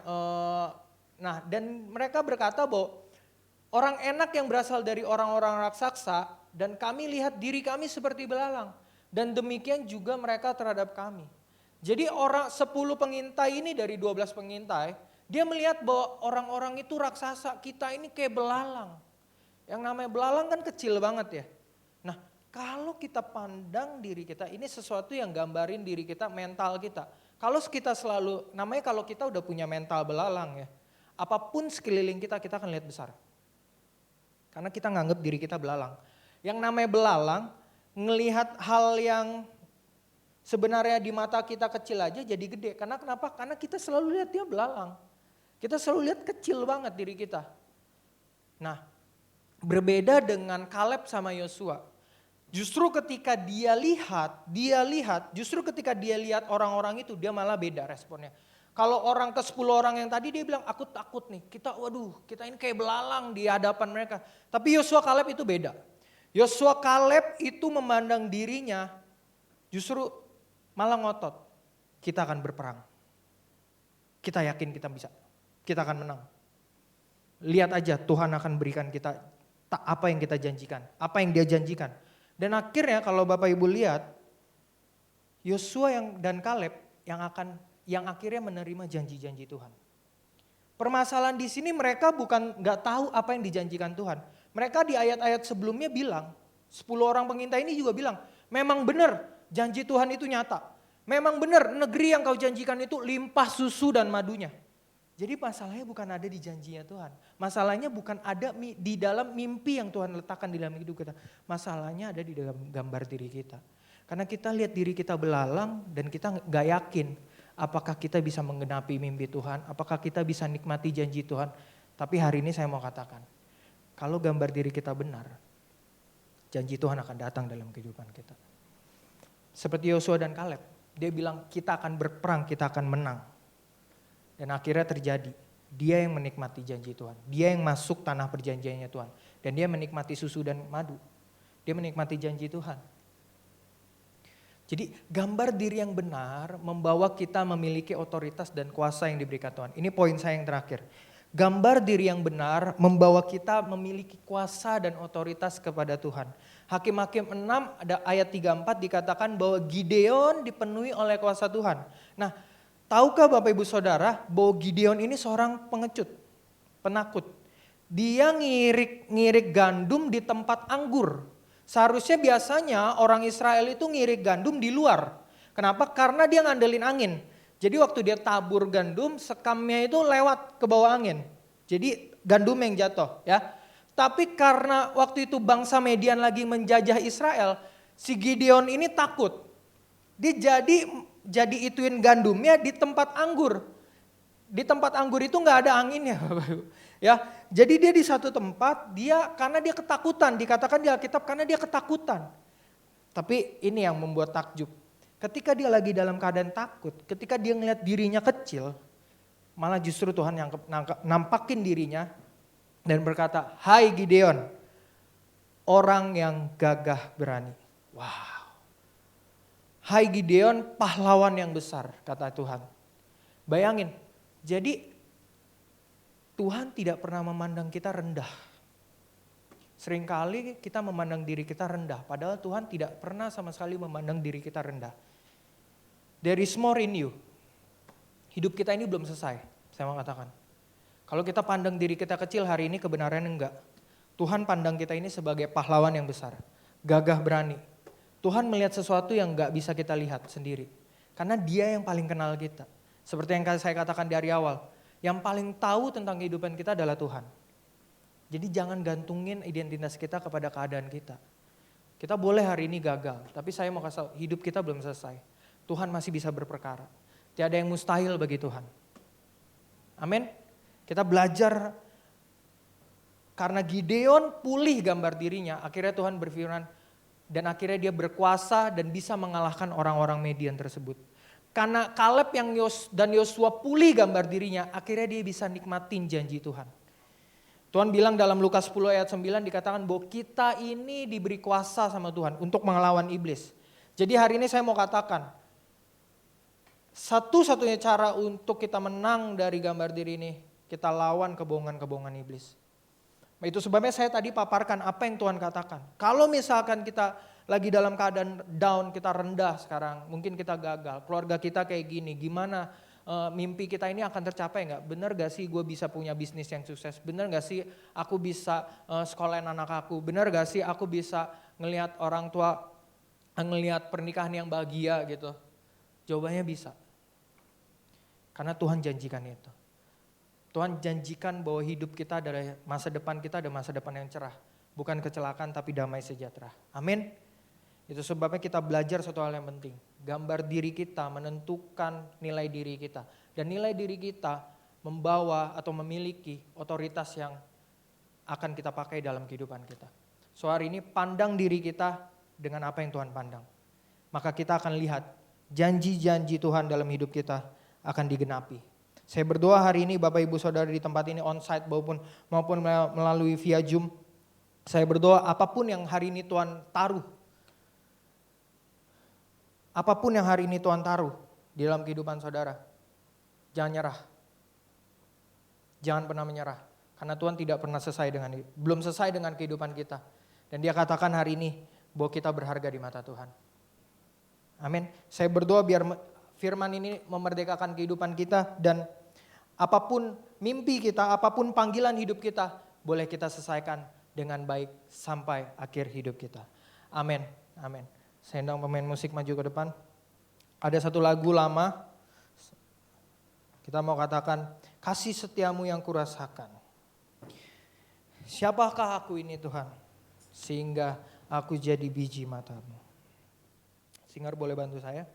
Nah dan mereka berkata bahwa orang enak yang berasal dari orang-orang raksasa dan kami lihat diri kami seperti belalang. Dan demikian juga mereka terhadap kami. Jadi 10 pengintai ini dari 12 pengintai, dia melihat bahwa orang-orang itu raksasa, kita ini kayak belalang. Yang namanya belalang kan kecil banget ya. Nah kalau kita pandang diri kita, ini sesuatu yang gambarin diri kita, mental kita. Kalau kita selalu, namanya kalau kita udah punya mental belalang ya, apapun sekeliling kita akan lihat besar. Karena kita nganggap diri kita belalang. Yang namanya belalang, ngelihat hal yang sebenarnya di mata kita kecil aja jadi gede. Karena kenapa? Karena kita selalu lihat dia belalang. Kita selalu lihat kecil banget diri kita. Nah, berbeda dengan Kaleb sama Yosua. Justru ketika dia lihat, justru ketika dia lihat orang-orang itu, dia malah beda responnya. Kalau orang ke 10 orang yang tadi dia bilang, aku takut nih, kita ini kayak belalang di hadapan mereka. Tapi Yosua Kaleb itu beda. Yosua Kaleb itu memandang dirinya justru malah ngotot. Kita akan berperang. Kita yakin kita bisa, kita akan menang. Lihat aja Tuhan akan berikan kita apa yang kita janjikan, apa yang dia janjikan. Dan akhirnya kalau Bapak Ibu lihat, Yosua dan Kaleb yang akhirnya menerima janji-janji Tuhan. Permasalahan di sini mereka bukan nggak tahu apa yang dijanjikan Tuhan. Mereka di ayat-ayat sebelumnya bilang, 10 orang pengintai ini juga bilang, memang benar janji Tuhan itu nyata. Memang benar negeri yang kau janjikan itu limpah susu dan madunya. Jadi masalahnya bukan ada di janjinya Tuhan. Masalahnya bukan ada di dalam mimpi yang Tuhan letakkan di dalam hidup kita. Masalahnya ada di dalam gambar diri kita. Karena kita lihat diri kita belalang dan kita gak yakin apakah kita bisa menggenapi mimpi Tuhan, apakah kita bisa nikmati janji Tuhan. Tapi hari ini saya mau katakan, kalau gambar diri kita benar, janji Tuhan akan datang dalam kehidupan kita. Seperti Yosua dan Kaleb, dia bilang kita akan berperang, kita akan menang. Dan akhirnya terjadi. Dia yang menikmati janji Tuhan. Dia yang masuk tanah perjanjiannya Tuhan. Dan dia menikmati susu dan madu. Dia menikmati janji Tuhan. Jadi gambar diri yang benar membawa kita memiliki otoritas dan kuasa yang diberikan Tuhan. Ini poin saya yang terakhir. Gambar diri yang benar membawa kita memiliki kuasa dan otoritas kepada Tuhan. Hakim-Hakim 6 ada ayat 34 dikatakan bahwa Gideon dipenuhi oleh kuasa Tuhan. Nah, tahukah Bapak Ibu Saudara bahwa Gideon ini seorang pengecut, penakut. Dia ngirik gandum di tempat anggur. Seharusnya biasanya orang Israel itu ngirik gandum di luar. Kenapa? Karena dia ngandelin angin. Jadi waktu dia tabur gandum, sekamnya itu lewat ke bawah angin. Jadi gandum yang jatuh ya. Tapi karena waktu itu bangsa Median lagi menjajah Israel, si Gideon ini takut. Dia jadi ituin gandumnya di tempat anggur. Di tempat anggur itu nggak ada anginnya, Bapak Ibu. Ya, jadi dia di satu tempat, karena dia ketakutan, dikatakan di Alkitab karena dia ketakutan. Tapi ini yang membuat takjub. Ketika dia lagi dalam keadaan takut, ketika dia ngeliat dirinya kecil, malah justru Tuhan yang nampakin dirinya dan berkata, "Hai Gideon, orang yang gagah berani." Wow. "Hai Gideon, pahlawan yang besar," kata Tuhan. Bayangin, jadi Tuhan tidak pernah memandang kita rendah. Seringkali kita memandang diri kita rendah, padahal Tuhan tidak pernah sama sekali memandang diri kita rendah. There is more in you. Hidup kita ini belum selesai, saya mau katakan. Kalau kita pandang diri kita kecil hari ini, kebenarannya enggak. Tuhan pandang kita ini sebagai pahlawan yang besar, gagah berani. Tuhan melihat sesuatu yang enggak bisa kita lihat sendiri. Karena dia yang paling kenal kita. Seperti yang saya katakan dari awal, yang paling tahu tentang kehidupan kita adalah Tuhan. Jadi jangan gantungin identitas kita kepada keadaan kita. Kita boleh hari ini gagal, tapi saya mau kasih tahu, hidup kita belum selesai. Tuhan masih bisa berperkara. Tiada yang mustahil bagi Tuhan. Amin. Kita belajar karena Gideon pulih gambar dirinya, akhirnya Tuhan berfirman dan akhirnya dia berkuasa dan bisa mengalahkan orang-orang Median tersebut. Karena Kaleb dan Yosua pulih gambar dirinya, akhirnya dia bisa nikmatin janji Tuhan. Tuhan bilang dalam Lukas 10 ayat 9 dikatakan bahwa kita ini diberi kuasa sama Tuhan untuk melawan iblis. Jadi hari ini saya mau katakan, satu-satunya cara untuk kita menang dari gambar diri ini, kita lawan kebohongan-kebohongan iblis. Itu sebabnya saya tadi paparkan apa yang Tuhan katakan. Kalau misalkan kita lagi dalam keadaan down, kita rendah sekarang, mungkin kita gagal, keluarga kita kayak gini, gimana mimpi kita ini akan tercapai nggak? Bener gak sih gue bisa punya bisnis yang sukses? Bener gak sih aku bisa sekolahin anak aku? Bener gak sih aku bisa ngelihat orang tua, ngelihat pernikahan yang bahagia gitu? Jawabannya bisa. Karena Tuhan janjikan itu. Tuhan janjikan bahwa hidup kita adalah masa depan kita ada masa depan yang cerah. Bukan kecelakaan tapi damai sejahtera. Amin. Itu sebabnya kita belajar satu hal yang penting. Gambar diri kita menentukan nilai diri kita. Dan nilai diri kita membawa atau memiliki otoritas yang akan kita pakai dalam kehidupan kita. So hari ini pandang diri kita dengan apa yang Tuhan pandang. Maka kita akan lihat janji-janji Tuhan dalam hidup kita akan digenapi. Saya berdoa hari ini Bapak Ibu Saudara di tempat ini on-site maupun melalui via Zoom. Saya berdoa apapun yang hari ini Tuhan taruh. Apapun yang hari ini Tuhan taruh di dalam kehidupan saudara. Jangan nyerah. Jangan pernah menyerah. Karena Tuhan tidak pernah belum selesai dengan kehidupan kita. Dan dia katakan hari ini bahwa kita berharga di mata Tuhan. Amin. Saya berdoa biar firman ini memerdekakan kehidupan kita dan apapun mimpi kita, apapun panggilan hidup kita, boleh kita selesaikan dengan baik sampai akhir hidup kita. Amin. Amin. Saya undang pemain musik maju ke depan. Ada satu lagu lama. Kita mau katakan, kasih setiamu yang kurasakan. Siapakah aku ini Tuhan? Sehingga aku jadi biji matamu. singer boleh bantu saya?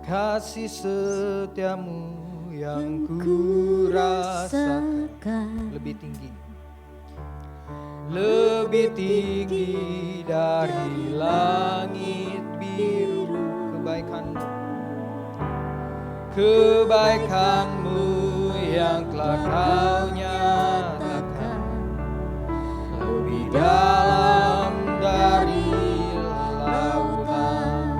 Kasih setiamu yang ku rasakan lebih tinggi, lebih tinggi dari langit biru. Kebaikanmu yang telah kau nyatakan lebih dalam dari lautan.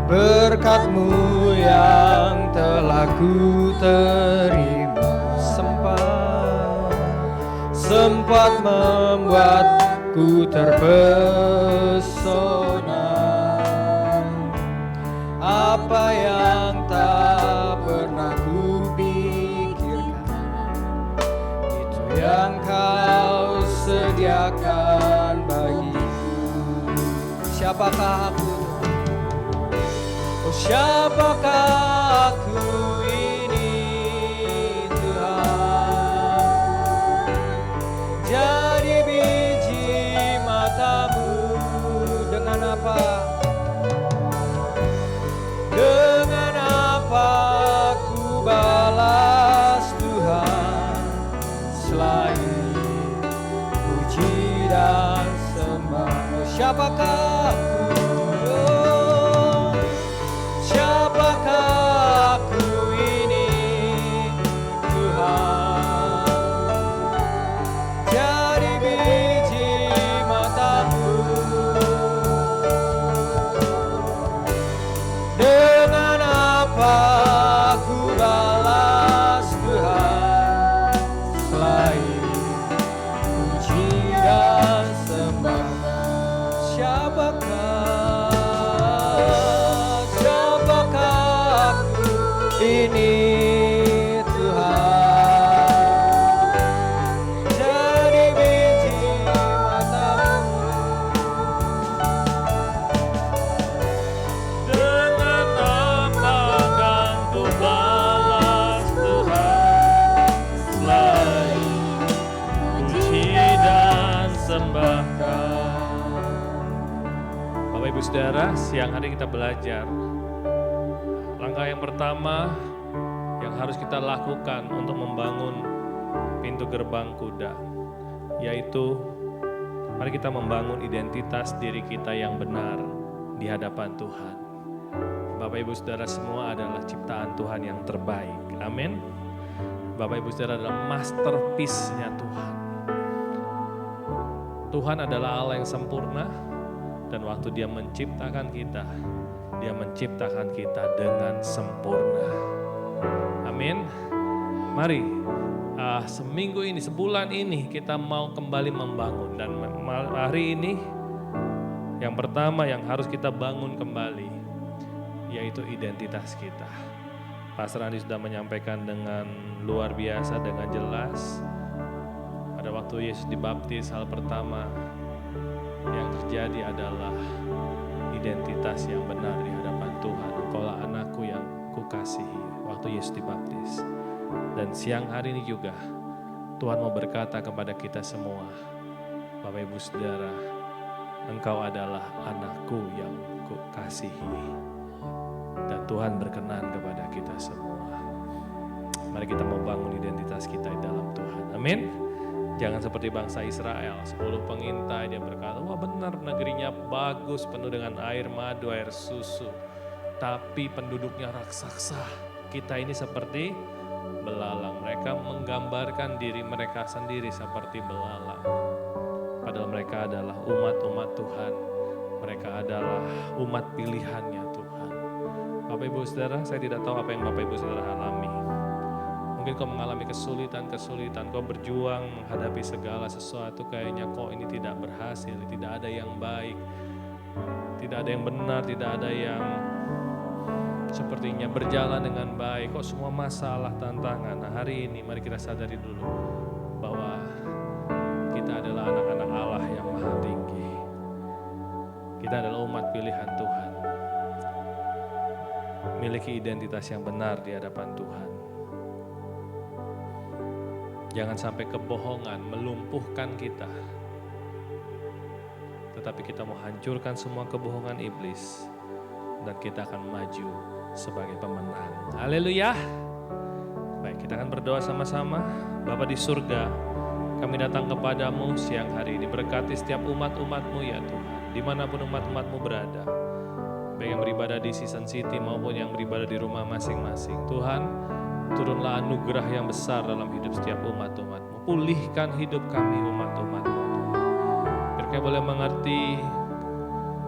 Berkat-Mu yang telah ku terima sempat membuatku terpesona. Apa yang tak pernah ku pikirkan, itu yang kau sediakan bagiku. Siapakah aku? Oh, siapakah aku ini, Tuhan? Jadi biji mata-Mu. Dengan apa? Dengan apa ku balas Tuhan selain puji dan sembah? Oh, siapakah aku? Siapakah aku ini, Tuhan? Jadi biji mata-Mu. Dengan apa aku balas Tuhan selain puji dan sembah? Siapakah aku ini, Tuhan? Jadi biji mata-Mu. Dengan apa kan ku balas Tuhan selain puji dan sembah Kau. Bapak Ibu Saudara, siang hari kita belajar. Langkah yang pertama yang harus kita lakukan untuk membangun pintu gerbang kuda, yaitu mari kita membangun identitas diri kita yang benar di hadapan Tuhan. Bapak Ibu Saudara semua adalah ciptaan Tuhan yang terbaik. Amin. Bapak Ibu Saudara adalah masterpiece-nya Tuhan. Tuhan adalah Allah yang sempurna, dan waktu Dia menciptakan kita, Dia menciptakan kita dengan sempurna. Amin. Mari seminggu ini, sebulan ini kita mau kembali membangun. Dan hari ini yang pertama yang harus kita bangun kembali, yaitu identitas kita. Pastor Andi sudah menyampaikan dengan luar biasa, dengan jelas. Pada waktu Yesus dibaptis, hal pertama yang terjadi adalah identitas yang benar di hadapan Tuhan. Engkaulah anakku yang kukasihi, waktu Yesus dibaptis. Dan siang hari ini juga Tuhan mau berkata kepada kita semua, Bapak Ibu Saudara, engkau adalah anakku yang kukasihi. Dan Tuhan berkenan kepada kita semua. Mari kita membangun identitas kita di dalam Tuhan. Amin. Jangan seperti bangsa Israel, 10 pengintai dia berkata, wah benar negerinya bagus, penuh dengan air madu, air susu. Tapi penduduknya raksasa. Kita ini seperti belalang. Mereka menggambarkan diri mereka sendiri seperti belalang. Padahal mereka adalah umat-umat Tuhan. Mereka adalah umat pilihannya Tuhan. Bapak Ibu Saudara, saya tidak tahu apa yang Bapak Ibu Saudara alami. Mungkin kau mengalami kesulitan, kau berjuang menghadapi segala sesuatu, kayaknya kok ini tidak berhasil, tidak ada yang baik, tidak ada yang benar, tidak ada yang sepertinya berjalan dengan baik, kok semua masalah, tantangan. Nah hari ini mari kita sadari dulu bahwa kita adalah anak-anak Allah yang Maha Kita adalah umat pilihan Tuhan. Miliki identitas yang benar di hadapan Tuhan. Jangan sampai kebohongan melumpuhkan kita. Tetapi kita mau hancurkan semua kebohongan iblis. Dan kita akan maju sebagai pemenang. Haleluya. Baik, kita akan berdoa sama-sama. Bapa di surga, kami datang kepadamu siang hari ini. Berkati setiap umat-umatmu ya Tuhan. Dimanapun umat-umatmu berada. Baik yang beribadah di Season City maupun yang beribadah di rumah masing-masing. Tuhan, turunlah anugerah yang besar dalam hidup setiap umat-umatmu. Pulihkan hidup kami umat-umatmu. Biar kami boleh mengerti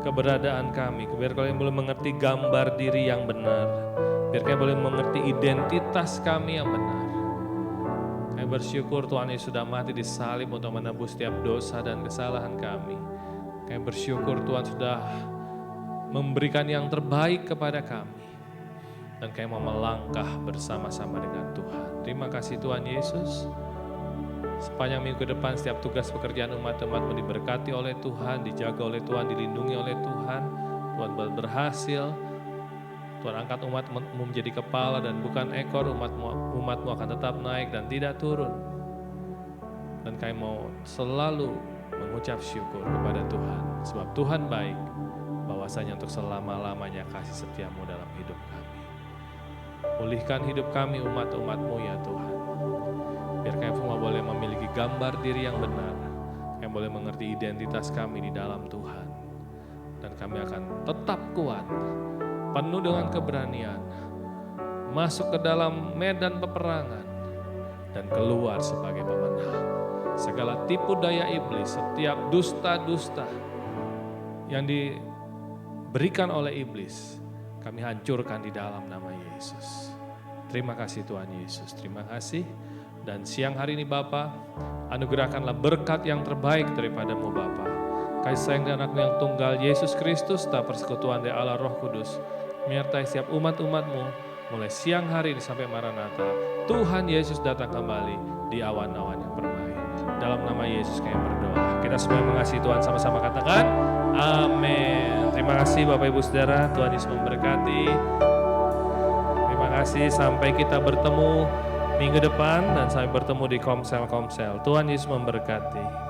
keberadaan kami. Biar kami boleh mengerti gambar diri yang benar. Biar kami boleh mengerti identitas kami yang benar. Kami bersyukur Tuhan Yesus sudah mati di salib untuk menebus setiap dosa dan kesalahan kami. Kami bersyukur Tuhan sudah memberikan yang terbaik kepada kami. Dan kami mau melangkah bersama-sama dengan Tuhan. Terima kasih Tuhan Yesus. Sepanjang minggu ke depan setiap tugas pekerjaan umat-umatmu diberkati oleh Tuhan, dijaga oleh Tuhan, dilindungi oleh Tuhan. Tuhan berhasil. Tuhan angkat umatmu menjadi kepala dan bukan ekor. Umatmu akan tetap naik dan tidak turun. Dan kami mau selalu mengucap syukur kepada Tuhan. Sebab Tuhan baik. Bahwasanya untuk selama-lamanya kasih setiamu dalam hidup kami. Pulihkan hidup kami umat-umatmu ya Tuhan. Biar kami semua boleh memiliki gambar diri yang benar. Kami boleh mengerti identitas kami di dalam Tuhan. Dan kami akan tetap kuat. Penuh dengan keberanian. Masuk ke dalam medan peperangan. Dan keluar sebagai pemenang. Segala tipu daya iblis, setiap dusta-dusta yang diberikan oleh iblis, kami hancurkan di dalam nama Yesus. Terima kasih Tuhan Yesus, terima kasih. Dan siang hari ini Bapa, anugerahkanlah berkat yang terbaik daripadamu Bapa. Kasih sayang dan anakmu yang tunggal Yesus Kristus, tak persekutuan dari Allah Roh Kudus, menyertai setiap umat-umatmu, mulai siang hari ini sampai Maranatha. Tuhan Yesus datang kembali di awan-awan yang permai. Dalam nama Yesus kami berdoa. Kita semua mengasihi Tuhan, sama-sama katakan amin. Terima kasih Bapak Ibu Saudara, Tuhan Yesus memberkati. Terima kasih, sampai kita bertemu minggu depan dan sampai bertemu di Komsel. Tuhan Yesus memberkati.